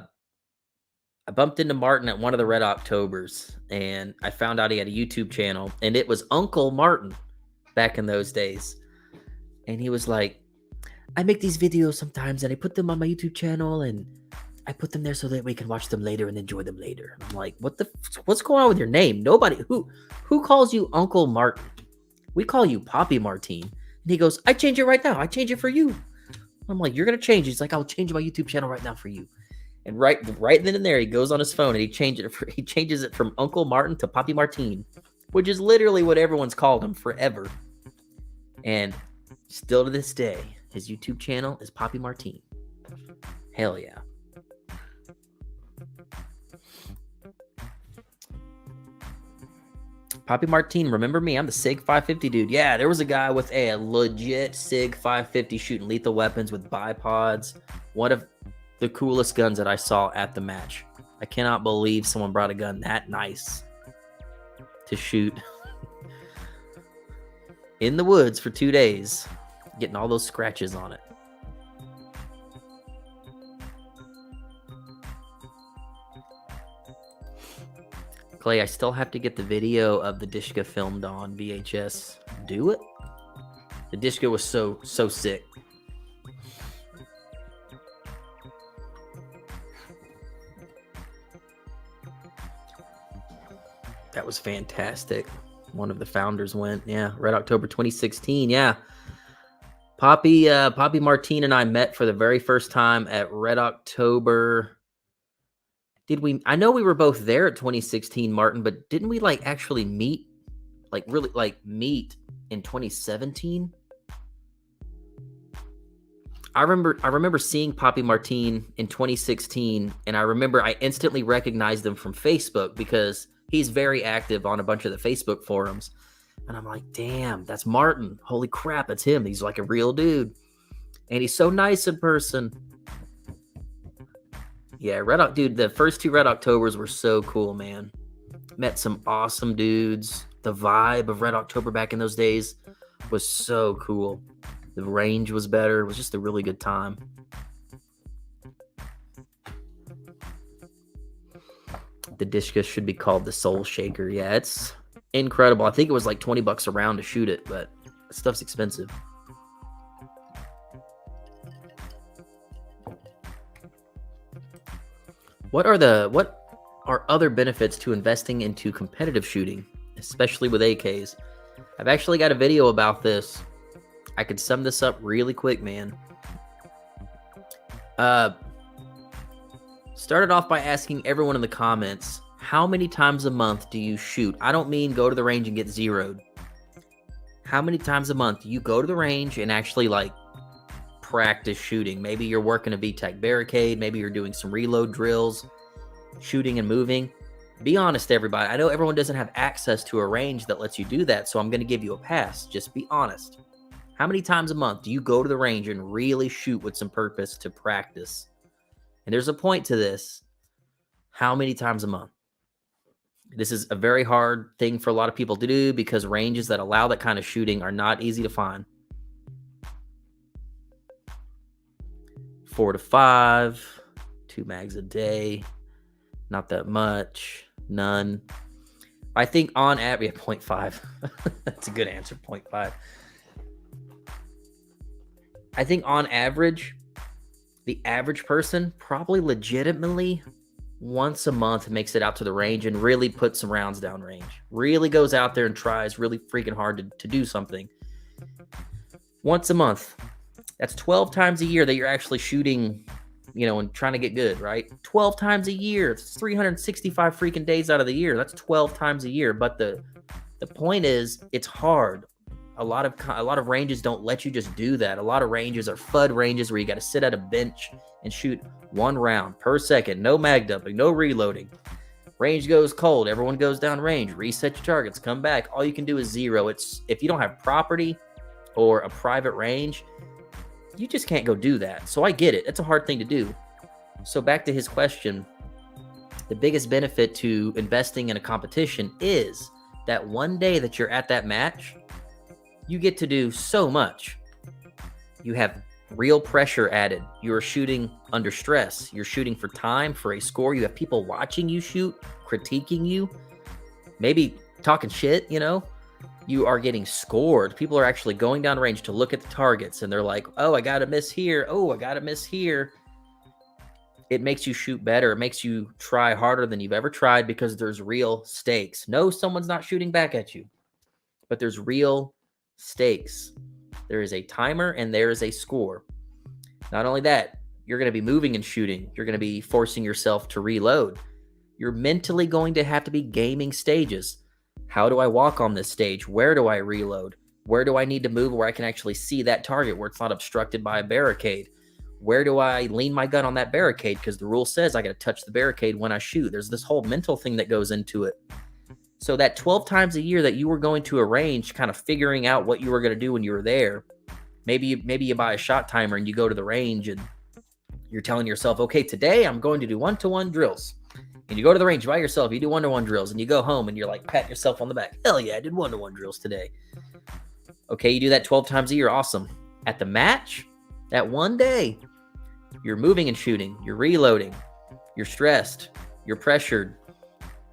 bumped into Martin at one of the Red Octobers, and I found out he had a YouTube channel, and it was Uncle Martin back in those days. And he was like, I make these videos sometimes, and I put them on my YouTube channel, and I put them there so that we can watch them later and enjoy them later. And I'm like, what's going on with your name? Nobody, who calls you Uncle Martin? We call you Poppy Martine. And he goes, I change it right now. I change it for you. I'm like, you're going to change it. He's like, I'll change my YouTube channel right now for you. And right then and there, he goes on his phone and he changes it from Uncle Martin to Poppy Martine, which is literally what everyone's called him forever. And still to this day, his YouTube channel is Poppy Martine. Hell yeah. Poppy Martine, remember me? I'm the SIG 550 dude. Yeah, there was a guy with a legit SIG 550 shooting lethal weapons with bipods. One of the coolest guns that I saw at the match. I cannot believe someone brought a gun that nice to shoot in the woods for 2 days, getting all those scratches on it. Clay, I still have to get the video of the Dishka filmed on VHS. Do it? The Dishka was so sick. That was fantastic. One of the founders went. Yeah, Red October 2016. Yeah. Poppy Martine and I met for the very first time at Red October. I know we were both there at 2016, Martin, but didn't we actually meet? Meet in 2017? I remember seeing Poppy Martine in 2016, and I remember I instantly recognized him from Facebook because he's very active on a bunch of the Facebook forums. And I'm like, damn, that's Martin. Holy crap, it's him. He's like a real dude. And he's so nice in person. Yeah, dude, the first 2 Red Octobers were so cool, man. Met some awesome dudes. The vibe of Red October back in those days was so cool. The range was better. It was just a really good time. The Dishka should be called the Soul Shaker. Yeah, it's incredible. I think it was like $20 a round to shoot it, but stuff's expensive. What are other benefits to investing into competitive shooting, especially with AKs? I've actually got a video about this. I could sum this up really quick, man. Started off by asking everyone in the comments, how many times a month do you shoot? I don't mean go to the range and get zeroed. How many times a month do you go to the range and actually practice shooting? Maybe you're working a VTAC barricade. Maybe you're doing some reload drills, shooting and moving. Be honest, everybody. I know everyone doesn't have access to a range that lets you do that, so I'm going to give you a pass. Just be honest. How many times a month do you go to the range and really shoot with some purpose to practice? And there's a point to this. How many times a month? This is a very hard thing for a lot of people to do because ranges that allow that kind of shooting are not easy to find. 4 to 5, 2 mags a day, not that much, none. I think on average, 0.5. That's a good answer, 0.5. I think on average, the average person probably legitimately once a month makes it out to the range and really puts some rounds down range. Really goes out there and tries really freaking hard to do something. Once a month. That's 12 times a year that you're actually shooting, and trying to get good, right? 12 times a year. It's 365 freaking days out of the year. That's 12 times a year. But the point is, it's hard. A lot of ranges don't let you just do that. A lot of ranges are FUD ranges where you got to sit at a bench and shoot 1 round per second. No mag dumping, no reloading. Range goes cold. Everyone goes down range. Reset your targets. Come back. All you can do is zero. If you don't have property or a private range, you just can't go do that. So I get it. It's a hard thing to do. So back to his question, the biggest benefit to investing in a competition is that one day that you're at that match, you get to do so much. You have real pressure added. You are shooting under stress. You're shooting for time, for a score. You have people watching you shoot, critiquing you, maybe talking shit, you know? You are getting scored. People are actually going down range to look at the targets, and they're like, oh, I got to miss here. Oh, I got to miss here. It makes you shoot better. It makes you try harder than you've ever tried because there's real stakes. No, someone's not shooting back at you, but there's real stakes. There is a timer and there is a score. Not only that, you're going to be moving and shooting. You're going to be forcing yourself to reload. You're mentally going to have to be gaming stages. How do I walk on this stage? Where do I reload? Where do I need to move where I can actually see that target, where it's not obstructed by a barricade? Where do I lean my gun on that barricade? Because the rule says I got to touch the barricade when I shoot. There's this whole mental thing that goes into it. So that 12 times a year that you were going to a range, kind of figuring out what you were going to do when you were there. Maybe you buy a shot timer and you go to the range and you're telling yourself, okay, today I'm going to do 1-to-1 drills. And you go to the range by yourself, you do 1-to-1 drills, and you go home and you're like, pat yourself on the back. Hell yeah, I did 1-to-1 drills today. Okay, you do that 12 times a year. Awesome. At the match, that one day, you're moving and shooting. You're reloading. You're stressed. You're pressured.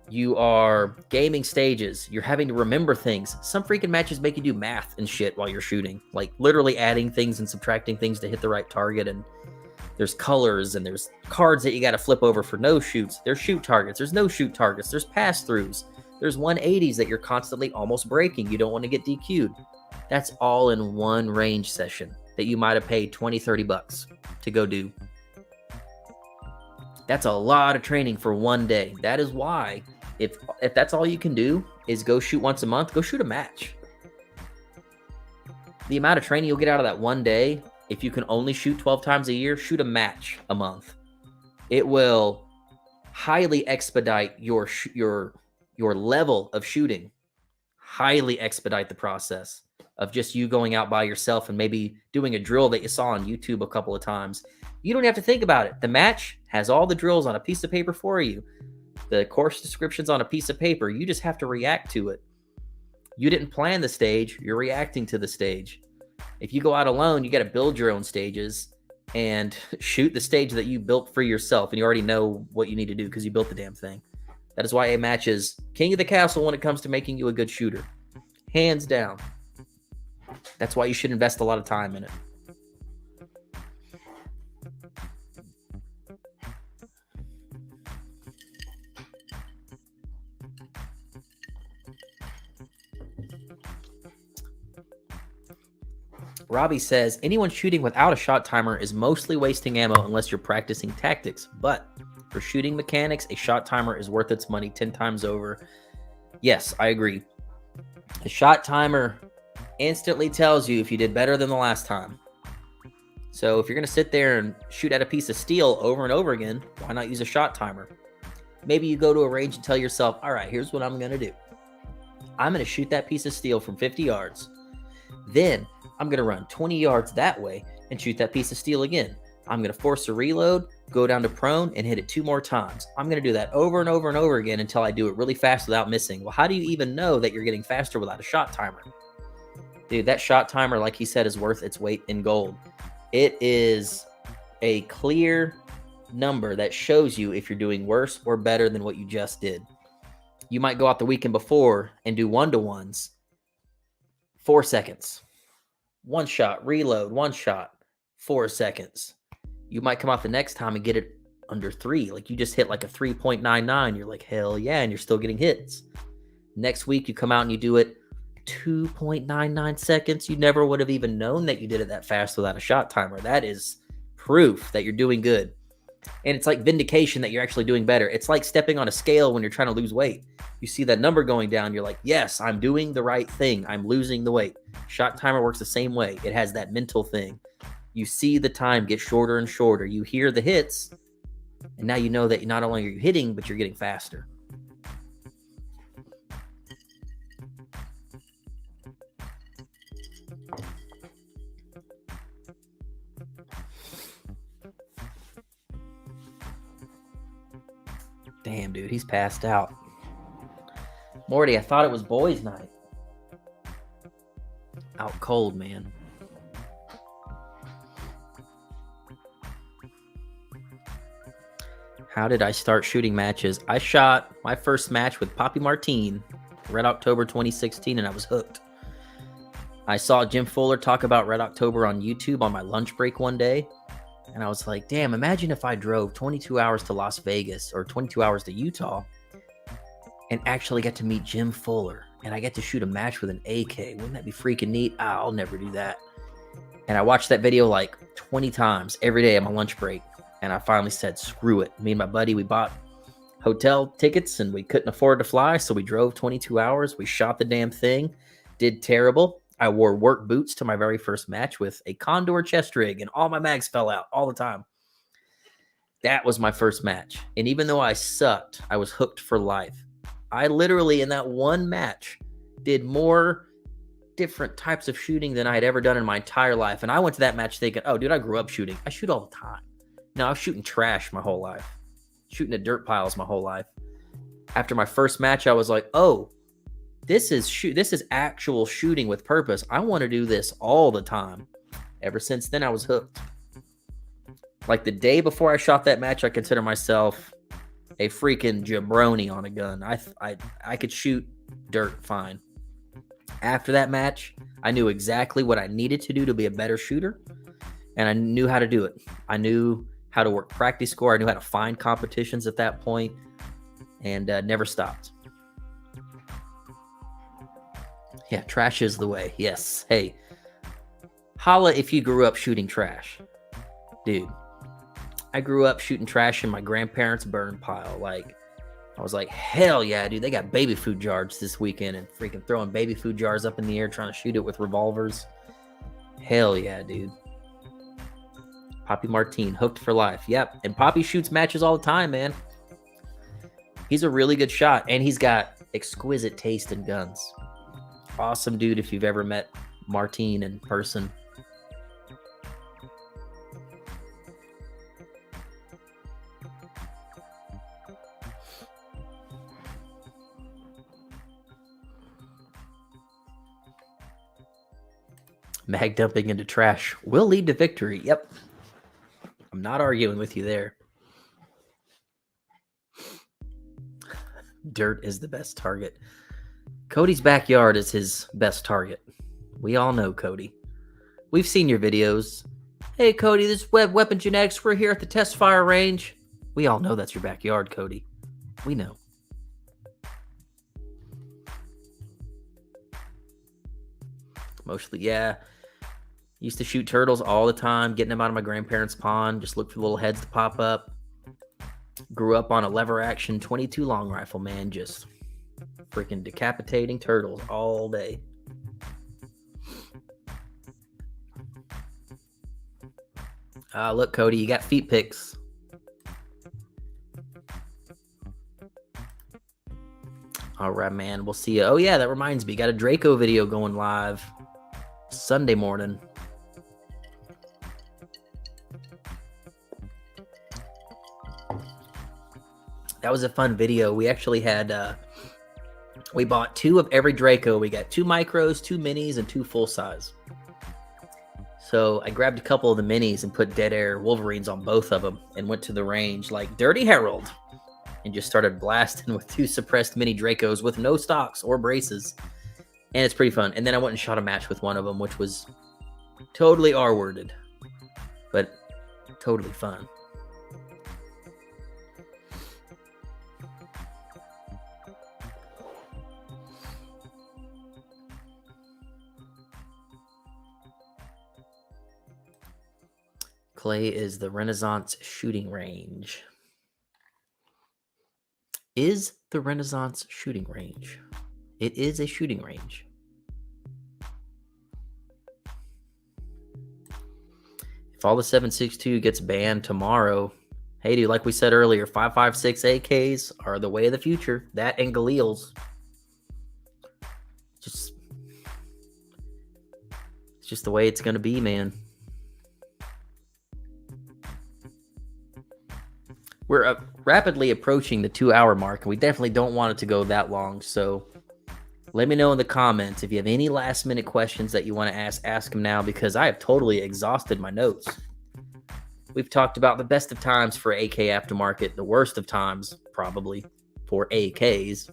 You are gaming stages. You're having to remember things. Some freaking matches make you do math and shit while you're shooting. Like literally adding things and subtracting things to hit the right target. And there's colors and there's cards that you got to flip over for no shoots. There's shoot targets. There's no shoot targets. There's pass-throughs. There's 180s that you're constantly almost breaking. You don't want to get DQ'd. That's all in one range session that you might have paid $20-$30 to go do. That's a lot of training for one day. That is why if that's all you can do is go shoot once a month, go shoot a match. The amount of training you'll get out of that one day, if you can only shoot 12 times a year, shoot a match a month. It will highly expedite your level of shooting, highly expedite the process of just you going out by yourself and maybe doing a drill that you saw on YouTube a couple of times. You don't have to think about it. The match has all the drills on a piece of paper for you. The course description's on a piece of paper. You just have to react to it. You didn't plan the stage. You're reacting to the stage. If you go out alone, you got to build your own stages and shoot the stage that you built for yourself. And you already know what you need to do because you built the damn thing. That is why a match is king of the castle when it comes to making you a good shooter. Hands down. That's why you should invest a lot of time in it. Robbie says, anyone shooting without a shot timer is mostly wasting ammo unless you're practicing tactics. But for shooting mechanics, a shot timer is worth its money 10 times over. Yes, I agree. A shot timer instantly tells you if you did better than the last time. So if you're going to sit there and shoot at a piece of steel over and over again, why not use a shot timer? Maybe you go to a range and tell yourself, all right, here's what I'm going to do. I'm going to shoot that piece of steel from 50 yards. Then I'm going to run 20 yards that way and shoot that piece of steel again. I'm going to force a reload, go down to prone, and hit it 2 more times. I'm going to do that over and over and over again until I do it really fast without missing. Well, how do you even know that you're getting faster without a shot timer? Dude, that shot timer, like he said, is worth its weight in gold. It is a clear number that shows you if you're doing worse or better than what you just did. You might go out the weekend before and do 1-to-1s. 4 seconds. 1 shot, reload, 1 shot, 4 seconds. You might come out the next time and get it under 3. Like you just hit like a 3.99. You're like, hell yeah, and you're still getting hits. Next week, you come out and you do it 2.99 seconds. You never would have even known that you did it that fast without a shot timer. That is proof that you're doing good. And it's like vindication that you're actually doing better. It's like stepping on a scale when you're trying to lose weight. You see that number going down, you're like, yes, I'm doing the right thing. I'm losing the weight. Shot timer works the same way. It has that mental thing. You see the time get shorter and shorter. You hear the hits, and now you know that not only are you hitting, but you're getting faster. Damn, dude, he's passed out. Morty, I thought it was boys' night. Out cold, man. How did I start shooting matches? I shot my first match with Poppy Martine, Red October 2016, and I was hooked. I saw Jim Fuller talk about Red October on YouTube on my lunch break one day, and I was like, damn, imagine if I drove 22 hours to Las Vegas or 22 hours to Utah and actually get to meet Jim Fuller, and I get to shoot a match with an AK. Wouldn't that be freaking neat? I'll never do that. And I watched that video like 20 times every day on my lunch break. And I finally said, screw it. Me and my buddy, we bought hotel tickets and we couldn't afford to fly. So we drove 22 hours. We shot the damn thing. Did terrible. I wore work boots to my very first match with a Condor chest rig, and all my mags fell out all the time. That was my first match. And even though I sucked, I was hooked for life. I literally, in that one match, did more different types of shooting than I had ever done in my entire life. And I went to that match thinking, oh, dude, I grew up shooting. I shoot all the time. No, I was shooting trash my whole life. Shooting at dirt piles my whole life. After my first match, I was like, oh, this is actual shooting with purpose. I want to do this all the time. Ever since then, I was hooked. Like the day before I shot that match, I consider myself a freaking jabroni on a gun. I could shoot dirt fine. After that match, I knew exactly what I needed to do to be a better shooter, and I knew how to do it. I knew how to work practice score. I knew how to find competitions at that point, and never stopped. Yeah, trash is the way. Yes. Hey, holla if you grew up shooting trash. Dude, I grew up shooting trash in my grandparents' burn pile. Like, I was like, hell yeah, dude. They got baby food jars this weekend and freaking throwing baby food jars up in the air trying to shoot it with revolvers. Hell yeah, dude. Poppy Martine, hooked for life. Yep. And Poppy shoots matches all the time, man. He's a really good shot, and he's got exquisite taste in guns. Awesome dude if you've ever met Martine in person. Mag dumping into trash will lead to victory. Yep. I'm not arguing with you there. Dirt is the best target. Cody's backyard is his best target. We all know Cody. We've seen your videos. Hey, Cody, this is Weapon Genetics. We're here at the test fire range. We all know that's your backyard, Cody. We know. Mostly, yeah. Used to shoot turtles all the time, getting them out of my grandparents' pond. Just look for little heads to pop up. Grew up on a lever action 22 long rifle, man. Just freaking decapitating turtles all day. Look, Cody, you got feet pics. All right, man. We'll see you. Oh, yeah, that reminds me. Got a Draco video going live Sunday morning. That was a fun video. We actually had, we bought 2 of every Draco. We got 2 micros, 2 minis, and 2 full size. So I grabbed a couple of the minis and put Dead Air Wolverines on both of them and went to the range like Dirty Harold and just started blasting with 2 suppressed mini Dracos with no stocks or braces. And it's pretty fun. And then I went and shot a match with one of them, which was totally R-worded, but totally fun. Clay is the Renaissance shooting range. Is the Renaissance shooting range? It is a shooting range. If all the 7.62 gets banned tomorrow, hey, dude, like we said earlier, 5.56 AKs are the way of the future. That and Galils. It's just the way it's going to be, man. rapidly approaching the 2-hour mark, and we definitely don't want it to go that long. So let me know in the comments if you have any last minute questions that you want to ask them now, because I have totally exhausted my notes. We've talked about the best of times for AK Aftermarket, the worst of times probably for AKs.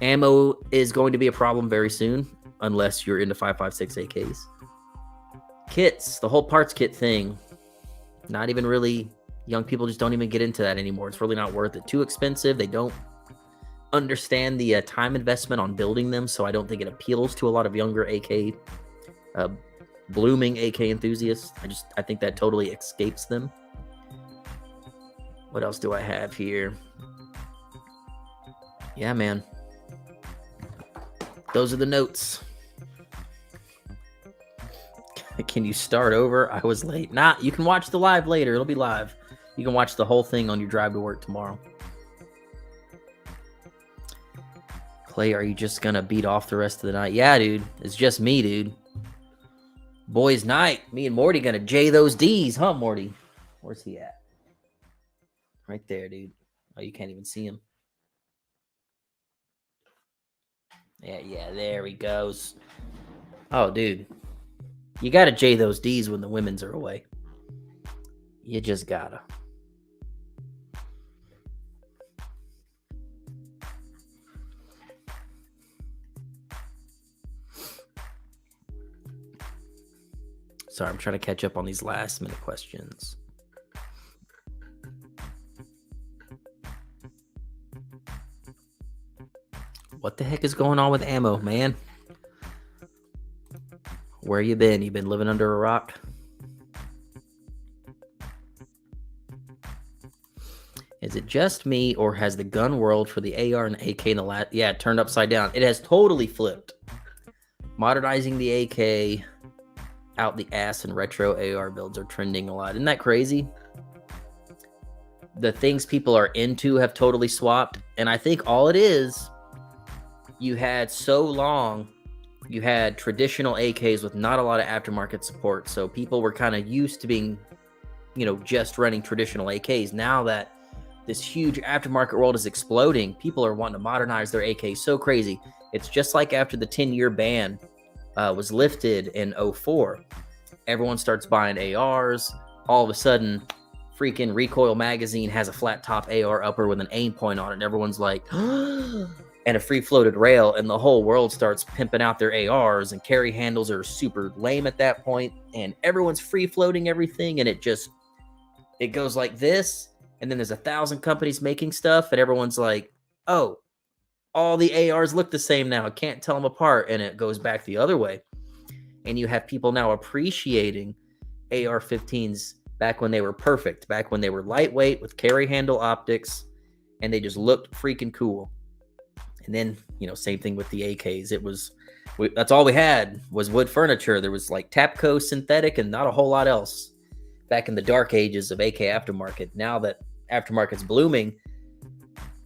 Ammo is going to be a problem very soon, unless you're into 5.56 AKs. Kits, the whole parts kit thing, not even really, young people just don't even get into that anymore. It's really not worth it. Too expensive. They don't understand the time investment on building them, so I don't think it appeals to a lot of younger AK, blooming AK enthusiasts. I think that totally escapes them. What else do I have here? Yeah, man. Those are the notes. Can you start over? I was late. Nah, you can watch the live later. It'll be live. You can watch the whole thing on your drive to work tomorrow. Clay, are you just going to beat off the rest of the night? Yeah, dude. It's just me, dude. Boys' night. Me and Morty going to J those D's, huh, Morty? Where's he at? Right there, dude. Oh, you can't even see him. Yeah, there he goes. Oh, dude. You got to J those D's when the women's are away. You just gotta. Sorry, I'm trying to catch up on these last minute questions. What the heck is going on with ammo, man? Where you been? You been living under a rock? Is it just me, or has the gun world for the AR and AK in the last... Yeah, turned upside down. It has totally flipped. Modernizing the AK out the ass, and retro AR builds are trending a lot. Isn't that crazy? The things people are into have totally swapped. And I think all it is, you had so long... You had traditional AKs with not a lot of aftermarket support. So people were kind of used to being, just running traditional AKs. Now that this huge aftermarket world is exploding, people are wanting to modernize their AKs so crazy. It's just like after the 10-year ban was lifted in 2004. Everyone starts buying ARs. All of a sudden, freaking Recoil magazine has a flat top AR upper with an aim point on it. And everyone's like... and a free floated rail, and the whole world starts pimping out their ARs, and carry handles are super lame at that point, and everyone's free floating everything, and it goes like this, and then there's 1,000 companies making stuff, and everyone's like, oh, all the ARs look the same now, I can't tell them apart, and it goes back the other way. And you have people now appreciating AR-15s back when they were perfect, back when they were lightweight with carry handle optics, and they just looked freaking cool. And then, same thing with the AKs. That's all we had was wood furniture. There was like Tapco synthetic and not a whole lot else back in the dark ages of AK Aftermarket. Now that Aftermarket's blooming,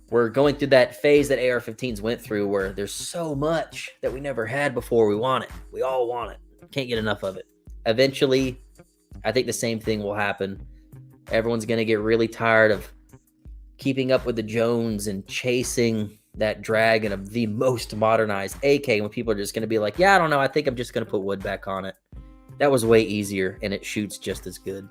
we're going through that phase that AR-15s went through, where there's so much that we never had before. We want it. We all want it. Can't get enough of it. Eventually, I think the same thing will happen. Everyone's going to get really tired of keeping up with the Jones and chasing that dragon of the most modernized AK, when people are just going to be like, yeah, I don't know, I think I'm just going to put wood back on it. That was way easier, and it shoots just as good.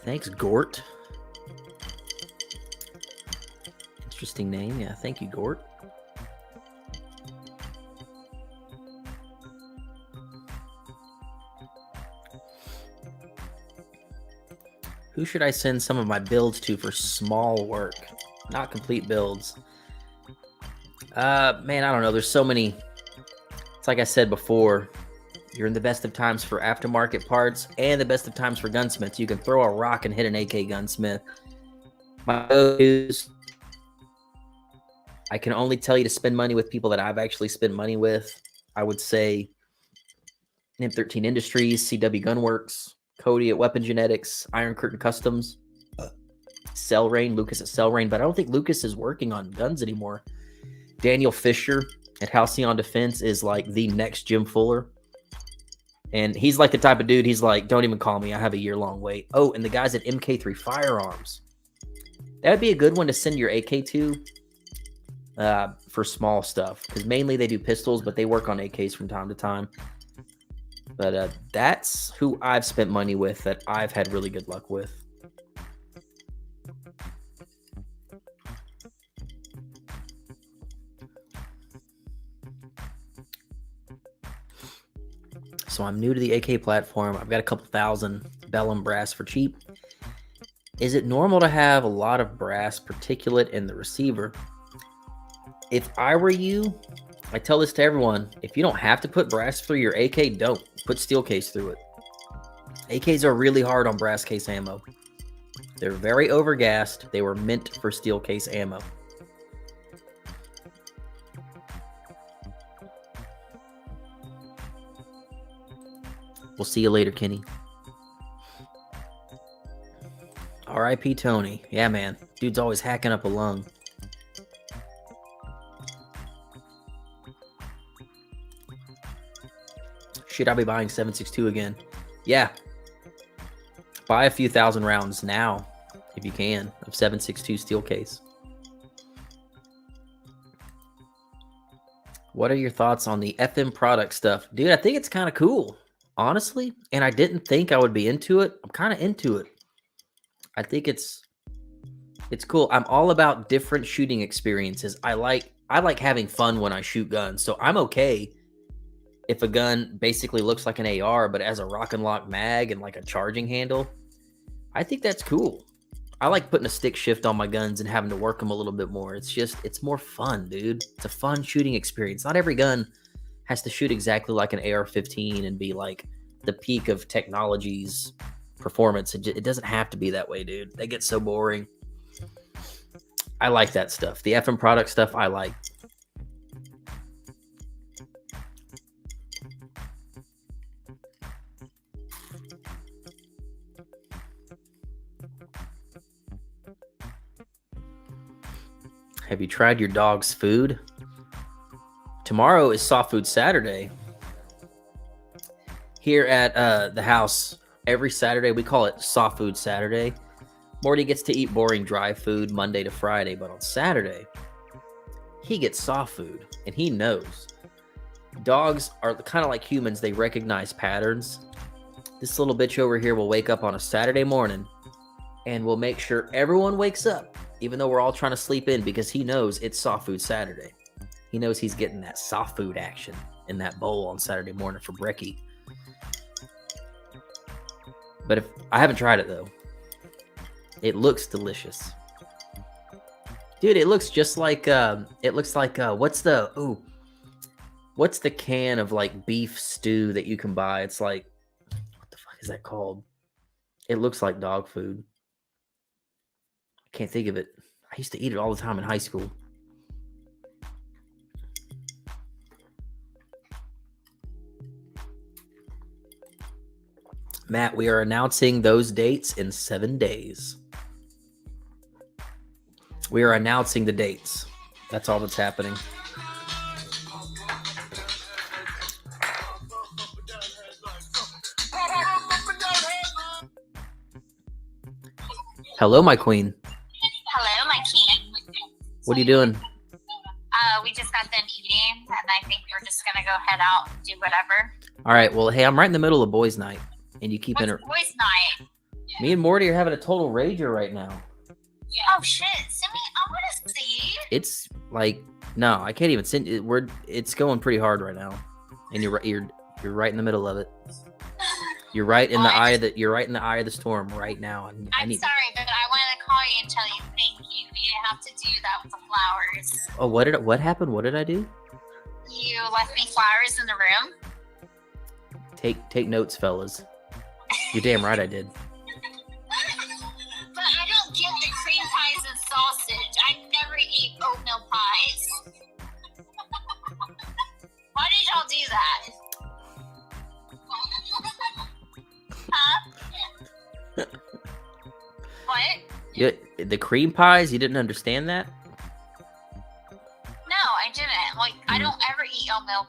Thanks, Gort. Interesting name. Yeah, thank you, Gort. Who should I send some of my builds to for small work? Not complete builds. Man, I don't know. There's so many. It's like I said before. You're in the best of times for aftermarket parts and the best of times for gunsmiths. You can throw a rock and hit an AK gunsmith. My go-tos, I can only tell you to spend money with people that I've actually spent money with. I would say Ep.13 Industries, CW Gunworks, Cody at Weapon Genetics, Iron Curtain Customs. Lucas at Cellrain, but I don't think Lucas is working on guns anymore. Daniel Fisher at Halcyon Defense is like the next Jim Fuller. And he's like the type of dude, he's like, don't even call me. I have a year-long wait. Oh, and the guys at MK3 Firearms. That would be a good one to send your AK to for small stuff. Because mainly they do pistols, but they work on AKs from time to time. But that's who I've spent money with that I've had really good luck with. So I'm new to the AK platform. I've got a couple thousand Bellum brass for cheap. Is it normal to have a lot of brass particulate in the receiver? If I were you, I tell this to everyone. If you don't have to put brass through your AK, don't. Put steel case through it. AKs are really hard on brass case ammo. They're very overgassed. They were meant for steel case ammo. We'll see you later, Kenny. R.I.P. Tony. Yeah, man. Dude's always hacking up a lung. Should I be buying 7.62 again? Yeah. Buy a few thousand rounds now, if you can, of 7.62 steel case. What are your thoughts on the FM product stuff? Dude, I think it's kind of cool, honestly. And I didn't think I would be into it. I'm kind of into it. I think it's cool. I'm all about different shooting experiences. I like having fun when I shoot guns. So I'm okay if a gun basically looks like an AR, but has a rock and lock mag and like a charging handle. I think that's cool. I like putting a stick shift on my guns and having to work them a little bit more. It's more fun, dude. It's a fun shooting experience. Not every gun has to shoot exactly like an AR-15 and be like the peak of technology's performance. It doesn't have to be that way, dude. They get so boring. I like that stuff. The FM product stuff, I like. Have you tried your dog's food? Tomorrow is Soft Food Saturday. Here at the house, every Saturday, we call it Soft Food Saturday. Morty gets to eat boring dry food Monday to Friday, but on Saturday, he gets soft food, and he knows. Dogs are kind of like humans. They recognize patterns. This little bitch over here will wake up on a Saturday morning, and will make sure everyone wakes up, even though we're all trying to sleep in, because he knows it's Soft Food Saturday. He knows he's getting that soft food action in that bowl on Saturday morning for brekkie. But if I haven't tried it, though. It looks delicious. Dude, it looks just like, what's the can of like beef stew that you can buy? It's like, what the fuck is that called? It looks like dog food. I can't think of it. I used to eat it all the time in high school. Matt, we are announcing those dates in 7 days. We are announcing the dates. That's all that's happening. Hello, my queen. Hello, my king. What are you doing? We just got done eating, and I think we're just gonna go head out and do whatever. All right. Well, hey, I'm right in the middle of boys' night, and you keep What's boys' night? Me and Morty are having a total rager right now. Oh shit! Send me. I want to see. It's like no, I can't even send it. It's going pretty hard right now, and you're right in the middle of it. You're right in the eye of the storm right now. I'm sorry, but I wanted to call you and tell you thank you. You didn't have to do that with the flowers. Oh, what happened? What did I do? You left me flowers in the room. Take notes, fellas. You're damn right I did. But I don't get the cream pies and sausage. I never eat oatmeal pies. Why did y'all do that? Huh? What? The cream pies? You didn't understand that? No, I didn't. Like, I don't ever eat oatmeal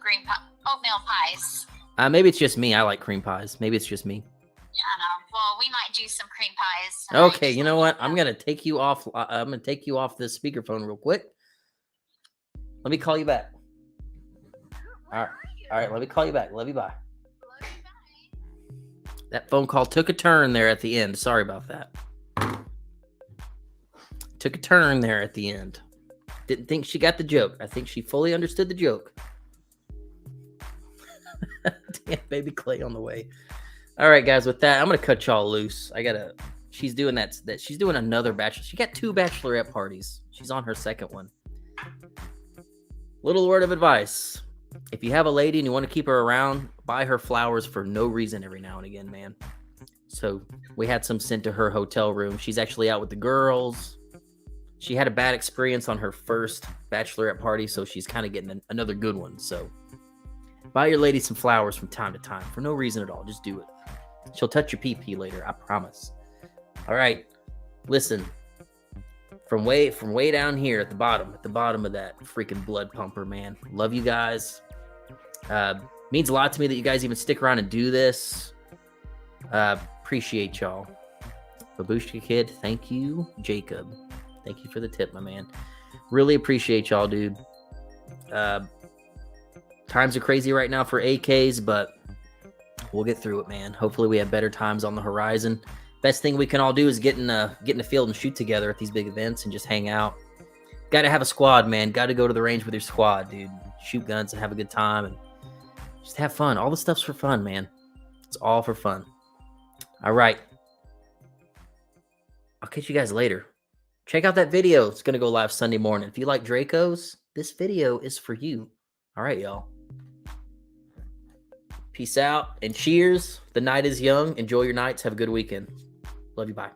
pies. Maybe it's just me. I like cream pies. Maybe it's just me. Yeah, well, we might do some cream pies tonight. Okay, you know what? I'm gonna take you off. I'm gonna take you off this speakerphone real quick. Let me call you back. All right. Let me call you back. Love you. Bye. That phone call took a turn there at the end. Sorry about that. Took a turn there at the end. Didn't think she got the joke. I think she fully understood the joke. Damn, baby Clay on the way. All right, guys. With that, I'm gonna cut y'all loose. She's doing that. She's doing another bachelor. She got 2 bachelorette parties. She's on her second one. Little word of advice: if you have a lady and you want to keep her around, buy her flowers for no reason every now and again, man. So we had some sent to her hotel room. She's actually out with the girls. She had a bad experience on her first bachelorette party, so she's kind of getting another good one. So buy your lady some flowers from time to time for no reason at all. Just do it. She'll touch your pee-pee later, I promise. All right, listen. From way down here at the bottom of that freaking blood pumper, man. Love you guys. Means a lot to me that you guys even stick around and do this. Appreciate y'all. Babushka Kid, thank you. Jacob, thank you for the tip, my man. Really appreciate y'all, dude. Times are crazy right now for AKs, but we'll get through it, man. Hopefully we have better times on the horizon. Best thing we can all do is get in the field and shoot together at these big events and just hang out. Got to have a squad, man. Got to go to the range with your squad, dude. Shoot guns and have a good time and just have fun. All the stuff's for fun, man. It's all for fun. All right. I'll catch you guys later. Check out that video. It's going to go live Sunday morning. If you like Dracos, this video is for you. All right, y'all. Peace out and cheers. The night is young. Enjoy your nights. Have a good weekend. Love you. Bye.